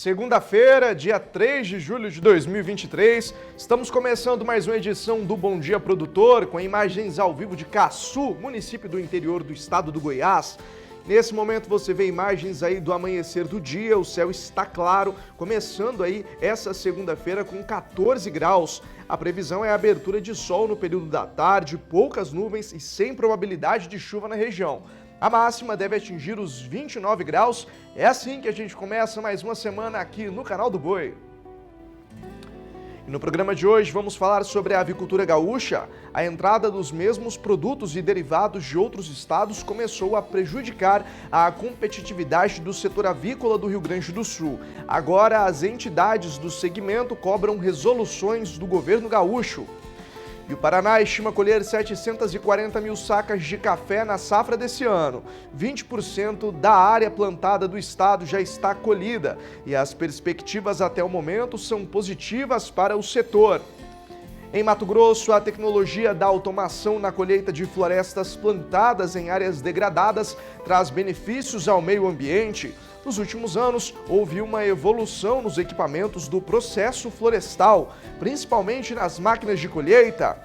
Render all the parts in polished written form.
Segunda-feira, dia 3 de julho de 2023, estamos começando mais uma edição do Bom Dia Produtor, com imagens ao vivo de Caçu, município do interior do estado do Goiás. Nesse momento você vê imagens aí do amanhecer do dia, o céu está claro, começando aí essa segunda-feira com 14 graus. A previsão é a abertura de sol no período da tarde, poucas nuvens e sem probabilidade de chuva na região. A máxima deve atingir os 29 graus. É assim que a gente começa mais uma semana aqui no Canal do Boi. E no programa de hoje vamos falar sobre a avicultura gaúcha. A entrada dos mesmos produtos e derivados de outros estados começou a prejudicar a competitividade do setor avícola do Rio Grande do Sul. Agora as entidades do segmento cobram resoluções do governo gaúcho. E o Paraná estima colher 740 mil sacas de café na safra desse ano. 20% da área plantada do estado já está colhida e as perspectivas até o momento são positivas para o setor. Em Mato Grosso, a tecnologia da automação na colheita de florestas plantadas em áreas degradadas traz benefícios ao meio ambiente. Nos últimos anos, houve uma evolução nos equipamentos do processo florestal, principalmente nas máquinas de colheita.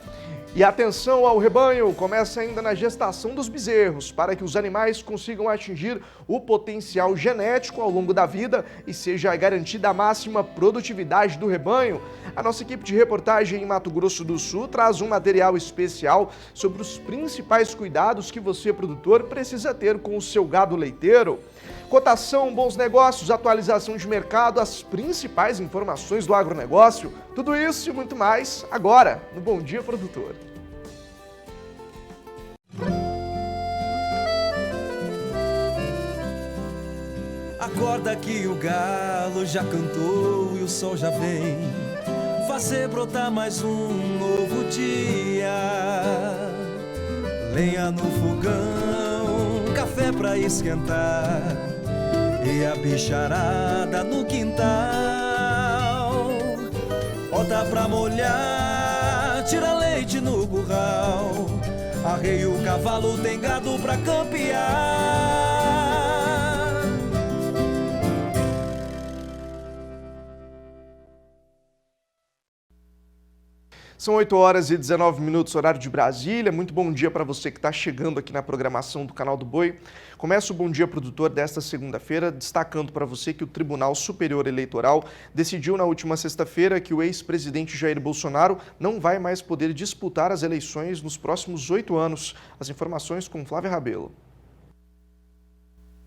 E a atenção ao rebanho começa ainda na gestação dos bezerros, para que os animais consigam atingir o potencial genético ao longo da vida e seja garantida a máxima produtividade do rebanho. A nossa equipe de reportagem em Mato Grosso do Sul traz um material especial sobre os principais cuidados que você, produtor, precisa ter com o seu gado leiteiro. Cotação, bons negócios, atualização de mercado, as principais informações do agronegócio, tudo isso e muito mais agora no Bom Dia Produtor. Acorda que o galo já cantou e o sol já vem fazer brotar mais um novo dia. Lenha no fogão, café pra esquentar e a bicharada no quintal. Bota pra molhar, tira leite no curral. Arreia o cavalo, tem gado pra campear. São 8 horas e 19 minutos, horário de Brasília. Muito bom dia para você que está chegando aqui na programação do Canal do Boi. Começa o Bom Dia Produtor desta segunda-feira, destacando para você que o Tribunal Superior Eleitoral decidiu na última sexta-feira que o ex-presidente Jair Bolsonaro não vai mais poder disputar as eleições nos próximos 8 anos. As informações com Flávia Rabelo.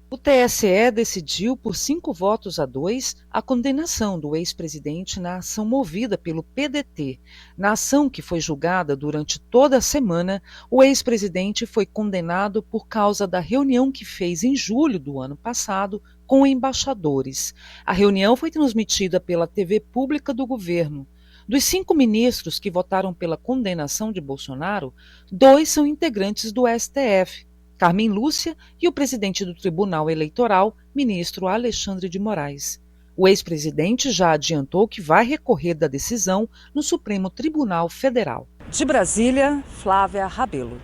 O TSE decidiu por 5 votos a 2 a condenação do ex-presidente na ação movida pelo PDT. Na ação que foi julgada durante toda a semana, o ex-presidente foi condenado por causa da reunião que fez em julho do ano passado com embaixadores. A reunião foi transmitida pela TV pública do governo. Dos 5 ministros que votaram pela condenação de Bolsonaro, 2 são integrantes do STF. Carmen Lúcia e o presidente do Tribunal Eleitoral, ministro Alexandre de Moraes. O ex-presidente já adiantou que vai recorrer da decisão no Supremo Tribunal Federal. De Brasília, Flávia Rabelo.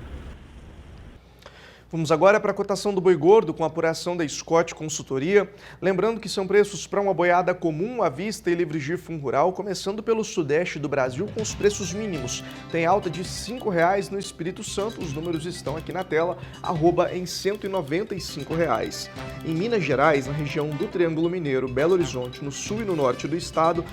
Vamos agora para a cotação do boi gordo com a apuração da Scott Consultoria. Lembrando que são preços para uma boiada comum, à vista e livre de fundo rural, começando pelo sudeste do Brasil com os preços mínimos. Tem alta de R$ 5,00 no Espírito Santo, os números estão aqui na tela, @em R$ 195,00. Em Minas Gerais, na região do Triângulo Mineiro, Belo Horizonte, no sul e no norte do estado,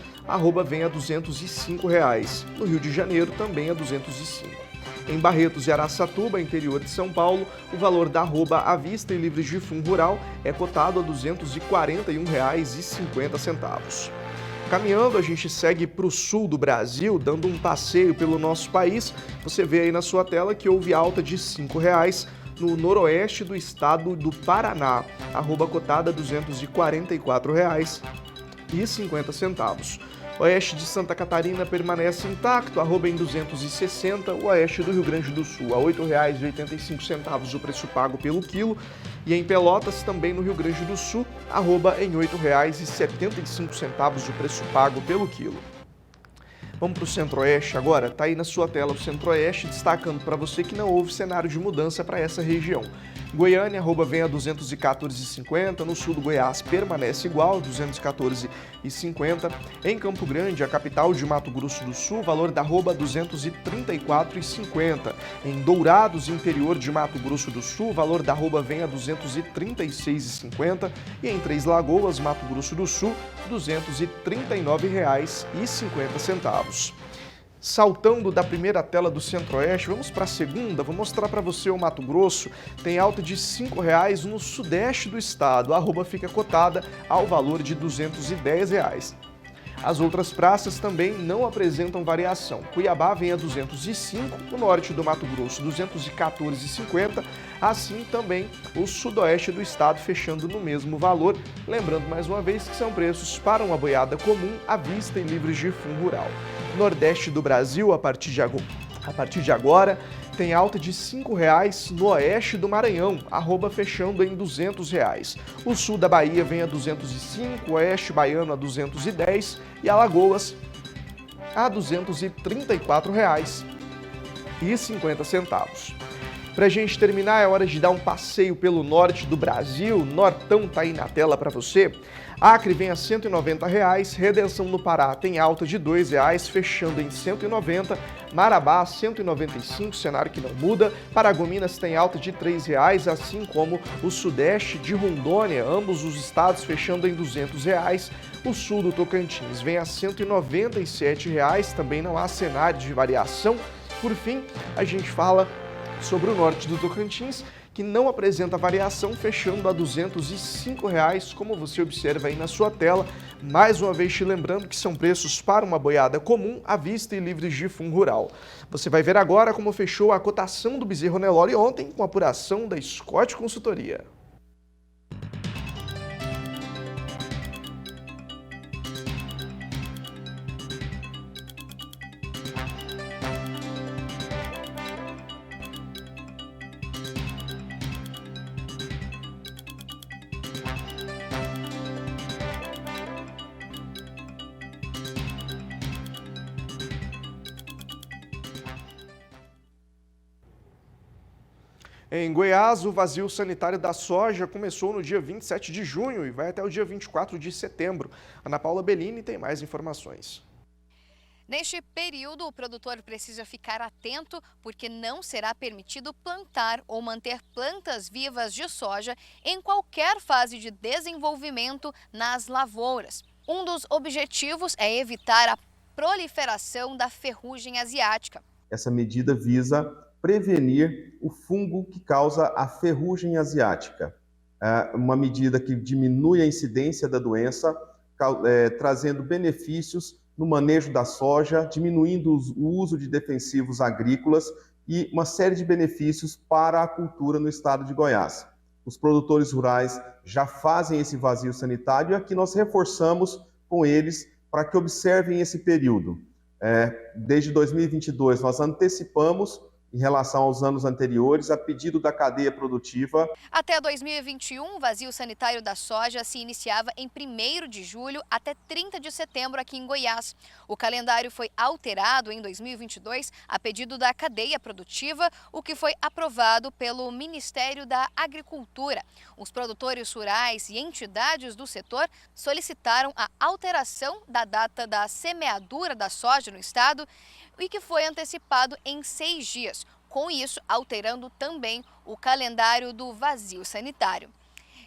vem a R$ 205,00. No Rio de Janeiro, também a R$ 205,00. Em Barretos e Araçatuba, interior de São Paulo, o valor da arroba à vista e livre de fundo rural é cotado a R$ 241,50. Caminhando, a gente segue para o sul do Brasil, dando um passeio pelo nosso país. Você vê aí na sua tela que houve alta de R$ 5,00 no noroeste do estado do Paraná, arroba cotada R$ 244,50. O oeste de Santa Catarina permanece intacto, arroba em 260, o oeste do Rio Grande do Sul, a R$ 8,85 o preço pago pelo quilo, e em Pelotas, também no Rio Grande do Sul, arroba em R$ 8,75 o preço pago pelo quilo. Vamos para o Centro-Oeste agora? Está aí na sua tela o Centro-Oeste, destacando para você que não houve cenário de mudança para essa região. Goiânia, arroba vem a 214,50, no sul do Goiás permanece igual, 214,50. Em Campo Grande, a capital de Mato Grosso do Sul, valor da arroba 234,50. Em Dourados, interior de Mato Grosso do Sul, valor da arroba vem a 236,50. E em Três Lagoas, Mato Grosso do Sul, R$ 239,50. Saltando da primeira tela do Centro-Oeste, vamos para a segunda, vou mostrar para você o Mato Grosso, tem alta de R$ 5,00 no sudeste do estado, a arroba fica cotada ao valor de R$ 210,00. As outras praças também não apresentam variação. Cuiabá vem a 205, o norte do Mato Grosso 214,50, assim também o sudoeste do estado fechando no mesmo valor. Lembrando mais uma vez que são preços para uma boiada comum à vista e livres de fundo rural. Nordeste do Brasil, a partir de agora, tem alta de R$ 5,00 no oeste do Maranhão, arroba fechando em R$ 200,00. O sul da Bahia vem a 205, o oeste baiano a 210 e Alagoas a R$ 234,50. Para a gente terminar, é hora de dar um passeio pelo norte do Brasil. Nortão tá aí na tela para você. Acre vem a R$ 190,00, Redenção no Pará tem alta de R$ 2,00, fechando em R$ 190. Marabá, R$ 195, cenário que não muda. Paragominas tem alta de R$ 3,00, assim como o sudeste de Rondônia, ambos os estados fechando em R$ 200,00. O sul do Tocantins vem a R$ 197,00, também não há cenário de variação. Por fim, a gente fala sobre o norte do Tocantins, que não apresenta variação, fechando a R$ 205,00, como você observa aí na sua tela. Mais uma vez te lembrando que são preços para uma boiada comum, à vista e livres de fundo rural. Você vai ver agora como fechou a cotação do bezerro Nelore ontem, com a apuração da Scott Consultoria. Em Goiás, o vazio sanitário da soja começou no dia 27 de junho e vai até o dia 24 de setembro. Ana Paula Bellini tem mais informações. Neste período, o produtor precisa ficar atento porque não será permitido plantar ou manter plantas vivas de soja em qualquer fase de desenvolvimento nas lavouras. Um dos objetivos é evitar a proliferação da ferrugem asiática. Essa medida visa prevenir o fungo que causa a ferrugem asiática. É uma medida que diminui a incidência da doença, trazendo benefícios no manejo da soja, diminuindo o uso de defensivos agrícolas e uma série de benefícios para a cultura no estado de Goiás. Os produtores rurais já fazem esse vazio sanitário e aqui nós reforçamos com eles para que observem esse período. Desde 2022, nós antecipamos em relação aos anos anteriores, a pedido da cadeia produtiva. Até 2021, o vazio sanitário da soja se iniciava em 1º de julho até 30 de setembro aqui em Goiás. O calendário foi alterado em 2022 a pedido da cadeia produtiva, o que foi aprovado pelo Ministério da Agricultura. Os produtores rurais e entidades do setor solicitaram a alteração da data da semeadura da soja no estado e que foi antecipado em 6 dias, com isso alterando também o calendário do vazio sanitário.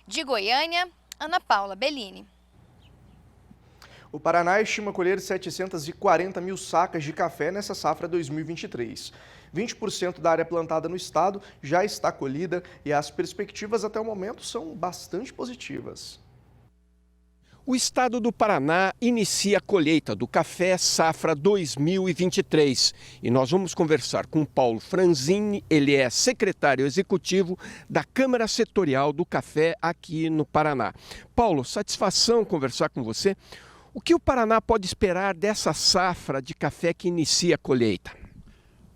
De Goiânia, Ana Paula Bellini. O Paraná estima colher 740 mil sacas de café nessa safra 2023. 20% da área plantada no estado já está colhida e as perspectivas até o momento são bastante positivas. O estado do Paraná inicia a colheita do café safra 2023 e nós vamos conversar com Paulo Franzini, ele é secretário executivo da Câmara Setorial do Café aqui no Paraná. Paulo, satisfação conversar com você. O que o Paraná pode esperar dessa safra de café que inicia a colheita?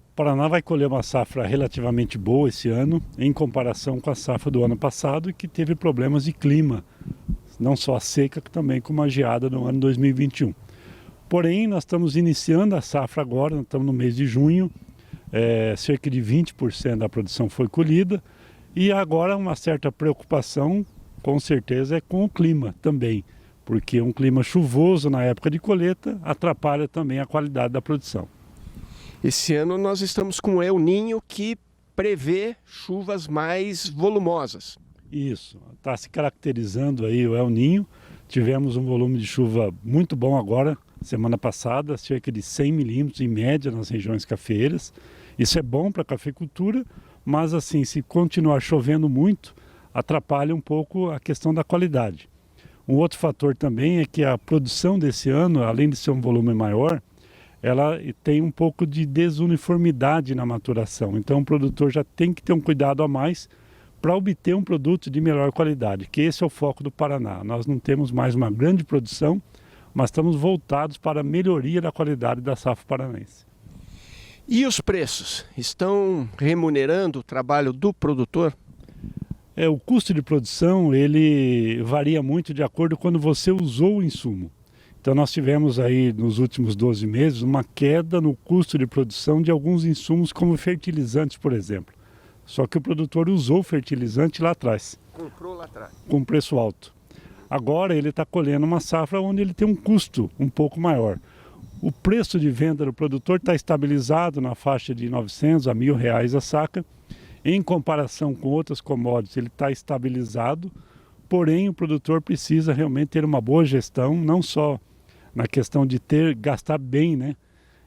O Paraná vai colher uma safra relativamente boa esse ano, em comparação com a safra do ano passado, que teve problemas de clima. Não só a seca, também como a geada no ano 2021. Porém, nós estamos iniciando a safra agora, nós estamos no mês de junho, cerca de 20% da produção foi colhida, e agora uma certa preocupação, com certeza, é com o clima também, porque um clima chuvoso na época de colheita atrapalha também a qualidade da produção. Esse ano nós estamos com o El Niño, que prevê chuvas mais volumosas. Isso, está se caracterizando aí o El Niño. Tivemos um volume de chuva muito bom agora, semana passada, cerca de 100 milímetros em média nas regiões cafeeiras. Isso é bom para a cafeicultura, mas assim, se continuar chovendo muito, atrapalha um pouco a questão da qualidade. Um outro fator também é que a produção desse ano, além de ser um volume maior, ela tem um pouco de desuniformidade na maturação. Então o produtor já tem que ter um cuidado a mais para obter um produto de melhor qualidade, que esse é o foco do Paraná. Nós não temos mais uma grande produção, mas estamos voltados para a melhoria da qualidade da safra paranaense. E os preços? Estão remunerando o trabalho do produtor? O custo de produção ele varia muito de acordo com quando você usou o insumo. Então nós tivemos aí nos últimos 12 meses uma queda no custo de produção de alguns insumos como fertilizantes, por exemplo. Só que o produtor usou fertilizante lá atrás. Comprou lá atrás. Com preço alto. Agora ele está colhendo uma safra onde ele tem um custo um pouco maior. O preço de venda do produtor está estabilizado na faixa de R$900 a R$1.000 a saca. Em comparação com outras commodities, ele está estabilizado. Porém, o produtor precisa realmente ter uma boa gestão, não só na questão de gastar bem, né?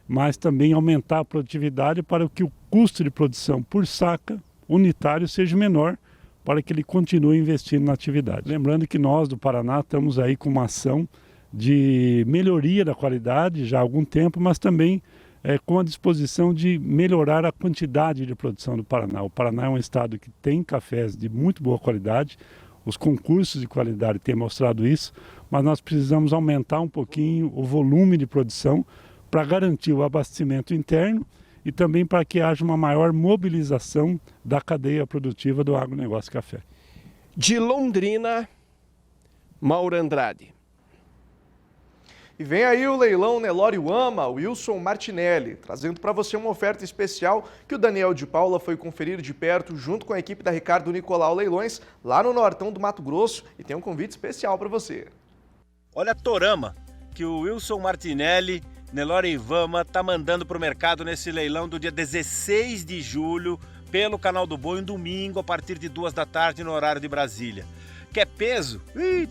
Mas também aumentar a produtividade para que o custo de produção por saca unitário seja menor, para que ele continue investindo na atividade. Lembrando que nós do Paraná estamos aí com uma ação de melhoria da qualidade já há algum tempo, mas também com a disposição de melhorar a quantidade de produção do Paraná. O Paraná é um estado que tem cafés de muito boa qualidade, os concursos de qualidade têm mostrado isso, mas nós precisamos aumentar um pouquinho o volume de produção para garantir o abastecimento interno e também para que haja uma maior mobilização da cadeia produtiva do agronegócio café. De Londrina, Mauro Andrade. E vem aí o leilão Nelore Wama, Wilson Martinelli, trazendo para você uma oferta especial que o Daniel de Paula foi conferir de perto junto com a equipe da Ricardo Nicolau Leilões, lá no Nortão do Mato Grosso, e tem um convite especial para você. Olha a torama que o Wilson Martinelli, Nelore Wama, tá mandando para o mercado nesse leilão do dia 16 de julho, pelo Canal do Boi, um domingo, a partir de 2 da tarde, no horário de Brasília. Quer peso?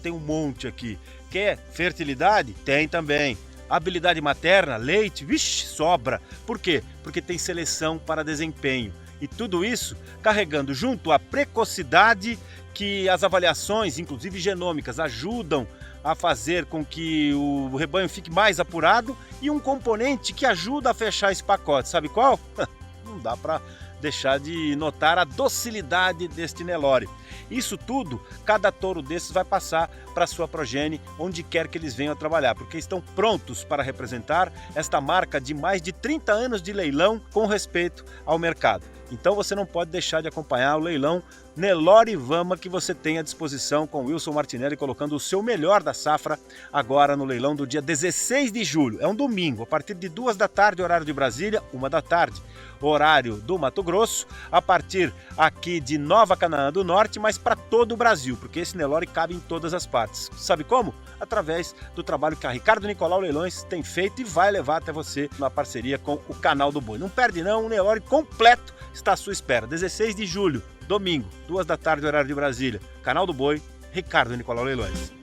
Tem um monte aqui. Quer fertilidade? Tem também. Habilidade materna? Leite? Vixe, sobra. Por quê? Porque tem seleção para desempenho. E tudo isso carregando junto a precocidade que as avaliações, inclusive genômicas, ajudam a fazer com que o rebanho fique mais apurado, e um componente que ajuda a fechar esse pacote. Sabe qual? Não dá para deixar de notar a docilidade deste Nelore. Isso tudo, cada touro desses vai passar para sua progenie, onde quer que eles venham a trabalhar, porque estão prontos para representar esta marca de mais de 30 anos de leilão com respeito ao mercado. Então você não pode deixar de acompanhar o leilão Nelore Wama que você tem à disposição com Wilson Martinelli, colocando o seu melhor da safra agora no leilão do dia 16 de julho. É um domingo, a partir de 2 da tarde, horário de Brasília, 1 da tarde, horário do Mato Grosso, a partir aqui de Nova Canaã do Norte, mas para todo o Brasil, porque esse Nelore cabe em todas as partes. Sabe como? Através do trabalho que a Ricardo Nicolau Leilões tem feito e vai levar até você na parceria com o Canal do Boi. Não perde não, um Nelore completo está à sua espera. 16 de julho, domingo, 2 da tarde, horário de Brasília. Canal do Boi, Ricardo Nicolau Leilões.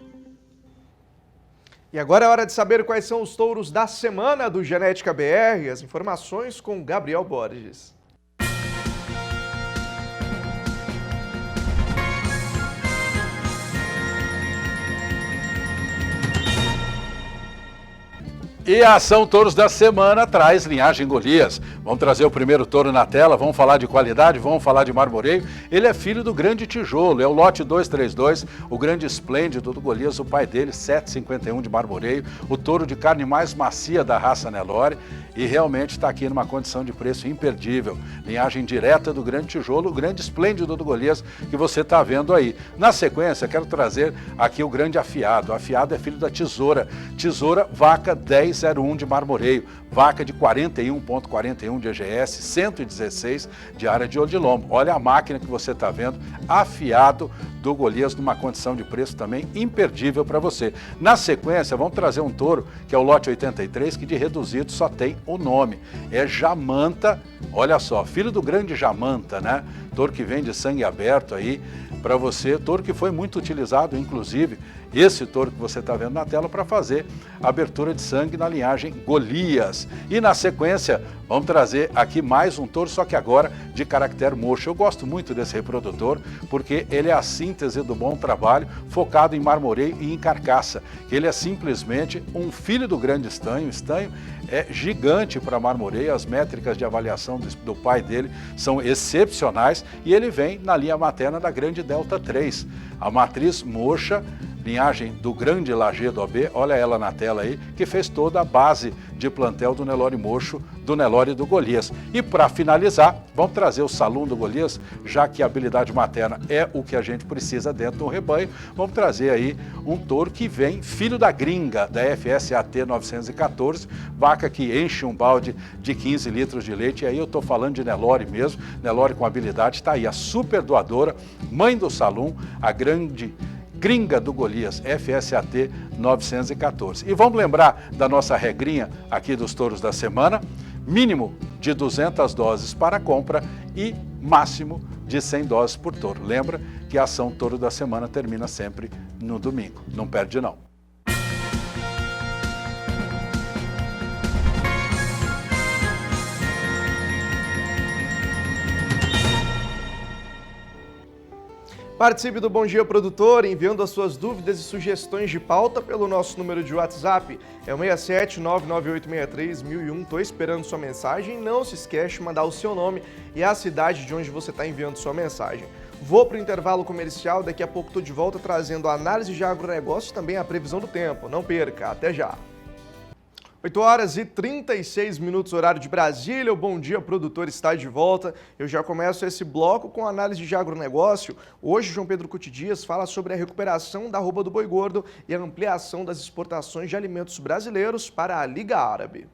E agora é hora de saber quais são os touros da semana do Genética BR. As informações com Gabriel Borges. E a Ação Touros da Semana traz linhagem Golias. Vamos trazer o primeiro touro na tela, vamos falar de qualidade, vamos falar de marmoreio. Ele é filho do Grande Tijolo, é o lote 232, o Grande Esplêndido do Golias, o pai dele, 7,51 de marmoreio, o touro de carne mais macia da raça Nelore, e realmente está aqui numa condição de preço imperdível. Linhagem direta do Grande Tijolo, o Grande Esplêndido do Golias, que você está vendo aí. Na sequência, quero trazer aqui o Grande Afiado. O Afiado é filho da Tesoura. Tesoura, vaca 10 301 de marmoreio, vaca de 41,41 de EGS, 116 de área de olho de lombo. Olha a máquina que você está vendo, afiado do Golias, numa condição de preço também imperdível para você. Na sequência, vamos trazer um touro, que é o lote 83, que de reduzido só tem o nome. É Jamanta, olha só, filho do grande Jamanta, né? Touro que vem de sangue aberto aí para você, touro que foi muito utilizado, inclusive, esse touro que você está vendo na tela, para fazer a abertura de sangue na linhagem Golias. E na sequência, vamos trazer aqui mais um touro, só que agora de caractere mocho. Eu gosto muito desse reprodutor, porque ele é a síntese do bom trabalho, focado em marmoreio e em carcaça. Ele é simplesmente um filho do grande estanho. O estanho é gigante para marmoreio, as métricas de avaliação do pai dele são excepcionais, e ele vem na linha materna da grande Delta 3. A matriz mocha, linhagem do grande Lagedo AB, olha ela na tela aí, que fez toda a base de plantel do Nelore mocho, do Nelore do Golias. E para finalizar, vamos trazer o salão do Golias, já que a habilidade materna é o que a gente precisa dentro do rebanho. Vamos trazer aí um touro que vem, filho da gringa, da FSAT 914, vaca que enche um balde de 15 litros de leite. E aí eu estou falando de Nelore mesmo, Nelore com habilidade, está aí a super doadora, mãe do salão, a grande gringa do Golias, FSAT 914. E vamos lembrar da nossa regrinha aqui dos touros da semana: mínimo de 200 doses para compra e máximo de 100 doses por touro. Lembra que a ação Touro da Semana termina sempre no domingo. Não perde não. Participe do Bom Dia Produtor enviando as suas dúvidas e sugestões de pauta pelo nosso número de WhatsApp. É o 67998631001. Estou esperando sua mensagem. Não se esquece de mandar o seu nome e a cidade de onde você está enviando sua mensagem. Vou para o intervalo comercial. Daqui a pouco estou de volta trazendo a análise de agronegócio e também a previsão do tempo. Não perca. Até já. 8 horas e 36 minutos, horário de Brasília. O Bom Dia Produtor está de volta. Eu já começo esse bloco com a análise de agronegócio. Hoje, João Pedro Cuti Dias fala sobre a recuperação da arroba do boi gordo e a ampliação das exportações de alimentos brasileiros para a Liga Árabe.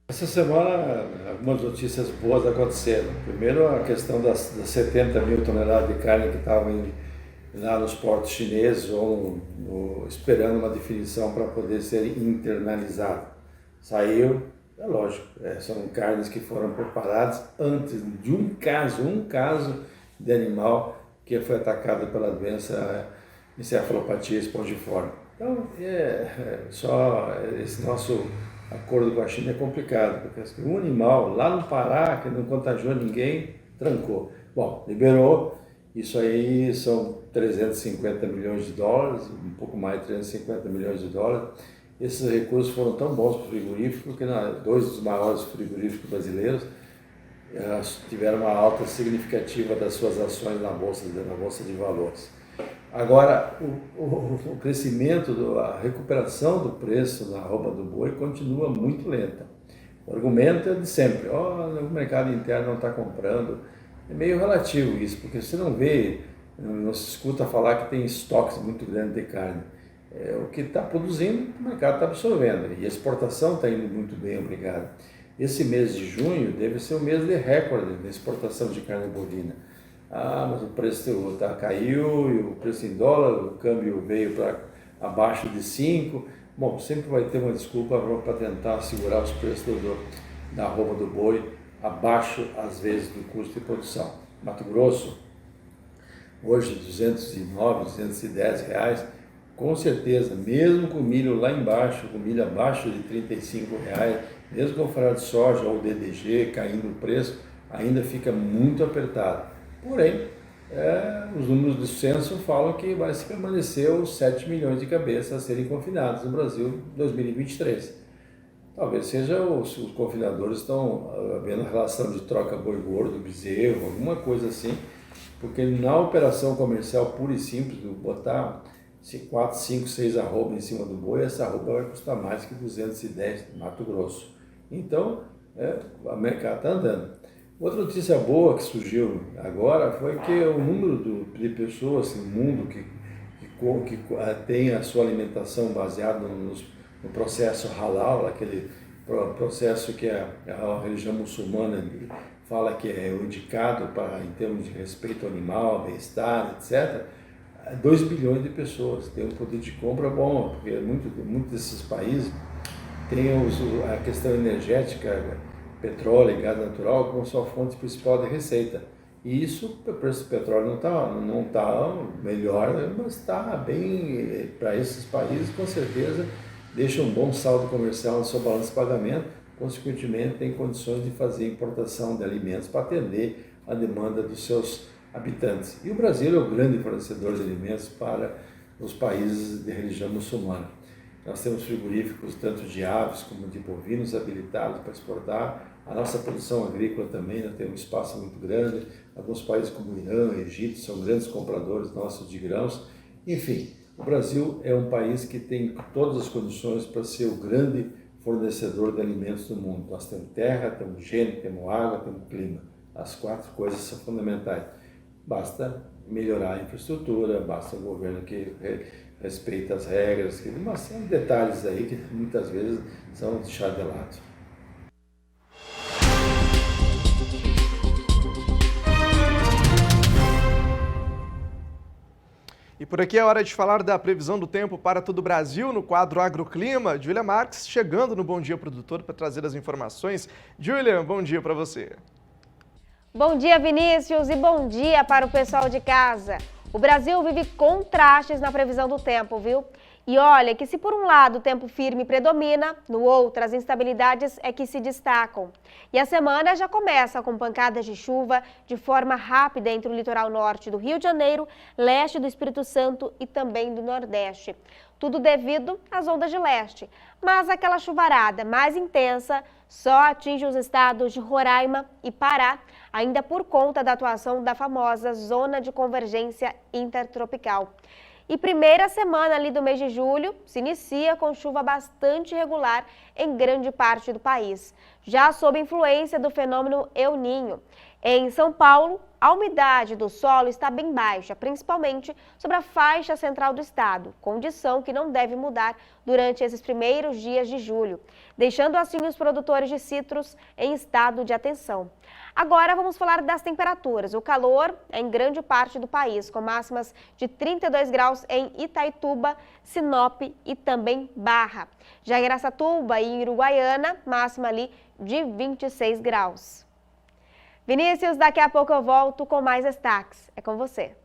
Essa semana, algumas notícias boas aconteceram. Primeiro, a questão das 70 mil toneladas de carne que estavam lá nos portos chineses ou esperando uma definição para poder ser internalizado. Saiu, é lógico, são carnes que foram preparadas antes de um caso de animal que foi atacado pela doença encefalopatia espongiforme. Então, só esse nosso acordo com a China é complicado, porque um animal lá no Pará, que não contagiou ninguém, trancou. Bom, liberou. Isso aí são 350 milhões de dólares, um pouco mais de 350 milhões de dólares. Esses recursos foram tão bons para o frigorífico que dois dos maiores frigoríficos brasileiros tiveram uma alta significativa das suas ações na bolsa de valores. Agora, o crescimento, a recuperação do preço da arroba do boi continua muito lenta. O argumento é de sempre: o mercado interno não está comprando. É meio relativo isso, porque você não se escuta falar que tem estoques muito grandes de carne. O que está produzindo, o mercado está absorvendo, e a exportação está indo muito bem, obrigado. Esse mês de junho deve ser o mês de recorde de exportação de carne bovina. Mas o preço caiu, e o preço em dólar, o câmbio veio para abaixo de 5. Bom, sempre vai ter uma desculpa para tentar segurar os preços da arroba do boi abaixo, às vezes, do custo de produção. Mato Grosso, hoje R$209, R$210, com certeza, mesmo com milho lá embaixo, com milho abaixo de R$35, mesmo com farelo de soja ou DDG caindo o preço, ainda fica muito apertado. Porém, os números do censo falam que vai se permanecer os 7 milhões de cabeças a serem confinadas no Brasil em 2023. Talvez seja os confinadores estão vendo relação de troca boi gordo, bezerro, alguma coisa assim, porque na operação comercial pura e simples, botar 4, 5, 6 arroba em cima do boi, essa arroba vai custar mais que 210 no Mato Grosso. Então, o mercado está andando. Outra notícia boa que surgiu agora foi que o número de pessoas no mundo que tem a sua alimentação baseada no processo halal, aquele processo que a religião muçulmana fala que é o indicado em termos de respeito ao animal, bem-estar, etc., 2 bilhões de pessoas têm um poder de compra bom, porque muitos desses países têm a questão energética, petróleo e gás natural como sua fonte principal de receita. E isso, o preço do petróleo não está melhor, mas está bem para esses países, com certeza, deixa um bom saldo comercial no seu balanço de pagamento, consequentemente tem condições de fazer importação de alimentos para atender a demanda dos seus habitantes. E o Brasil é o grande fornecedor de alimentos para os países de religião muçulmana. Nós temos frigoríficos tanto de aves como de bovinos habilitados para exportar. A nossa produção agrícola também, nós temos um espaço muito grande. Alguns países como o Irã, Egito, são grandes compradores nossos de grãos. Enfim, o Brasil é um país que tem todas as condições para ser o grande fornecedor de alimentos do mundo. Nós temos terra, temos gente, temos água, temos clima. As 4 coisas são fundamentais. Basta melhorar a infraestrutura, basta o governo que respeita as regras, mas são detalhes aí que muitas vezes são deixados de lado. E por aqui é hora de falar da previsão do tempo para todo o Brasil no quadro Agroclima. Júlia Marques chegando no Bom Dia Produtor para trazer as informações. Júlia, bom dia para você. Bom dia, Vinícius, e bom dia para o pessoal de casa. O Brasil vive contrastes na previsão do tempo, viu? E olha que se por um lado o tempo firme predomina, no outro as instabilidades é que se destacam. E a semana já começa com pancadas de chuva de forma rápida entre o litoral norte do Rio de Janeiro, leste do Espírito Santo e também do Nordeste. Tudo devido às ondas de leste. Mas aquela chuvarada mais intensa só atinge os estados de Roraima e Pará, ainda por conta da atuação da famosa Zona de Convergência Intertropical. E primeira semana ali do mês de julho se inicia com chuva bastante irregular em grande parte do país, já sob influência do fenômeno El Niño. Em São Paulo, a umidade do solo está bem baixa, principalmente sobre a faixa central do estado, condição que não deve mudar durante esses primeiros dias de julho, deixando assim os produtores de citros em estado de atenção. Agora vamos falar das temperaturas. O calor é em grande parte do país, com máximas de 32 graus em Itaituba, Sinop e também Barra. Já em Araçatuba e em Uruguaiana, máxima ali de 26 graus. Vinícius, daqui a pouco eu volto com mais destaques. É com você.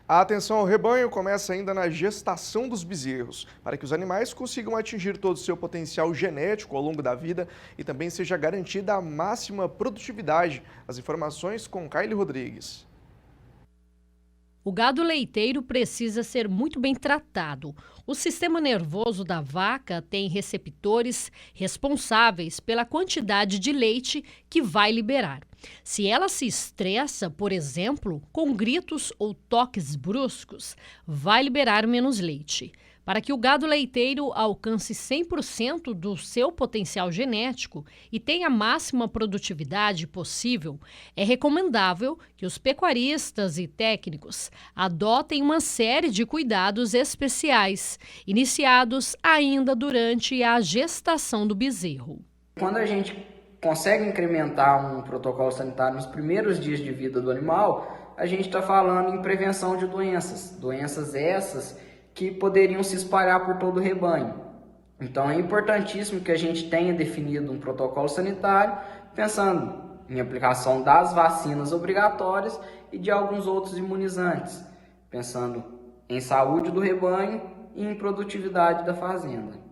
A atenção ao rebanho começa ainda na gestação dos bezerros, para que os animais consigam atingir todo o seu potencial genético ao longo da vida e também seja garantida a máxima produtividade. As informações com Kylie Rodrigues. O gado leiteiro precisa ser muito bem tratado. O sistema nervoso da vaca tem receptores responsáveis pela quantidade de leite que vai liberar. Se ela se estressa, por exemplo, com gritos ou toques bruscos, vai liberar menos leite. Para que o gado leiteiro alcance 100% do seu potencial genético e tenha a máxima produtividade possível, é recomendável que os pecuaristas e técnicos adotem uma série de cuidados especiais, iniciados ainda durante a gestação do bezerro. Quando a gente consegue incrementar um protocolo sanitário nos primeiros dias de vida do animal, a gente está falando em prevenção de doenças essas que poderiam se espalhar por todo o rebanho. Então é importantíssimo que a gente tenha definido um protocolo sanitário, pensando em aplicação das vacinas obrigatórias e de alguns outros imunizantes, pensando em saúde do rebanho e em produtividade da fazenda.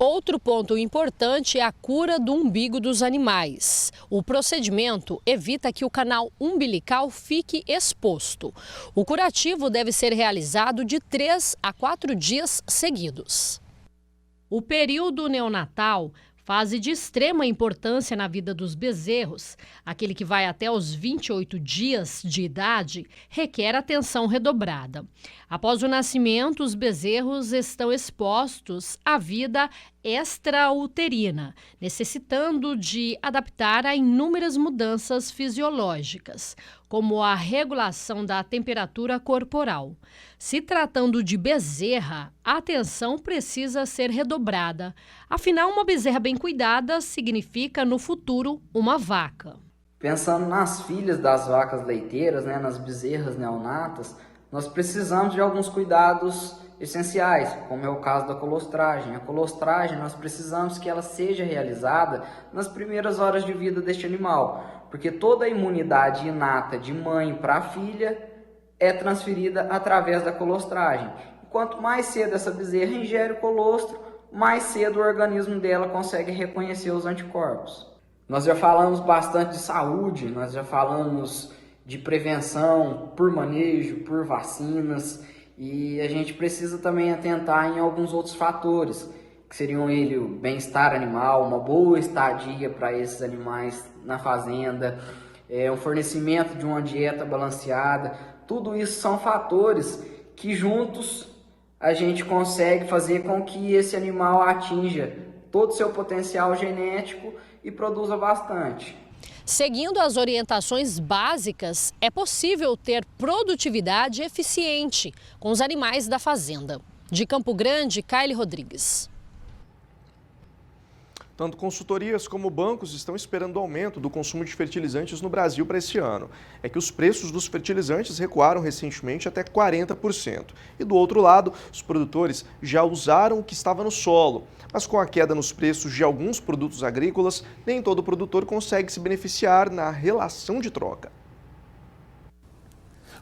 Outro ponto importante é a cura do umbigo dos animais. O procedimento evita que o canal umbilical fique exposto. O curativo deve ser realizado de 3 a 4 dias seguidos. O período neonatal, fase de extrema importância na vida dos bezerros, aquele que vai até os 28 dias de idade, requer atenção redobrada. Após o nascimento, os bezerros estão expostos à vida extrauterina, necessitando de adaptar a inúmeras mudanças fisiológicas, como a regulação da temperatura corporal. Se tratando de bezerra, a atenção precisa ser redobrada. Afinal, uma bezerra bem cuidada significa, no futuro, uma vaca. Pensando nas filhas das vacas leiteiras, nas bezerras neonatas, nós precisamos de alguns cuidados essenciais, como é o caso da colostragem. A colostragem, nós precisamos que ela seja realizada nas primeiras horas de vida deste animal, porque toda a imunidade inata de mãe para a filha é transferida através da colostragem. Quanto mais cedo essa bezerra ingere o colostro, mais cedo o organismo dela consegue reconhecer os anticorpos. Nós já falamos bastante de saúde, nós já falamos de prevenção por manejo, por vacinas, e a gente precisa também atentar em alguns outros fatores, que seriam o bem-estar animal, uma boa estadia para esses animais na fazenda, um fornecimento de uma dieta balanceada. Tudo isso são fatores que juntos a gente consegue fazer com que esse animal atinja todo o seu potencial genético e produza bastante. Seguindo as orientações básicas, é possível ter produtividade eficiente com os animais da fazenda. De Campo Grande, Kaile Rodrigues. Tanto consultorias como bancos estão esperando o aumento do consumo de fertilizantes no Brasil para este ano. É que os preços dos fertilizantes recuaram recentemente até 40%. E do outro lado, os produtores já usaram o que estava no solo. Mas com a queda nos preços de alguns produtos agrícolas, nem todo produtor consegue se beneficiar na relação de troca.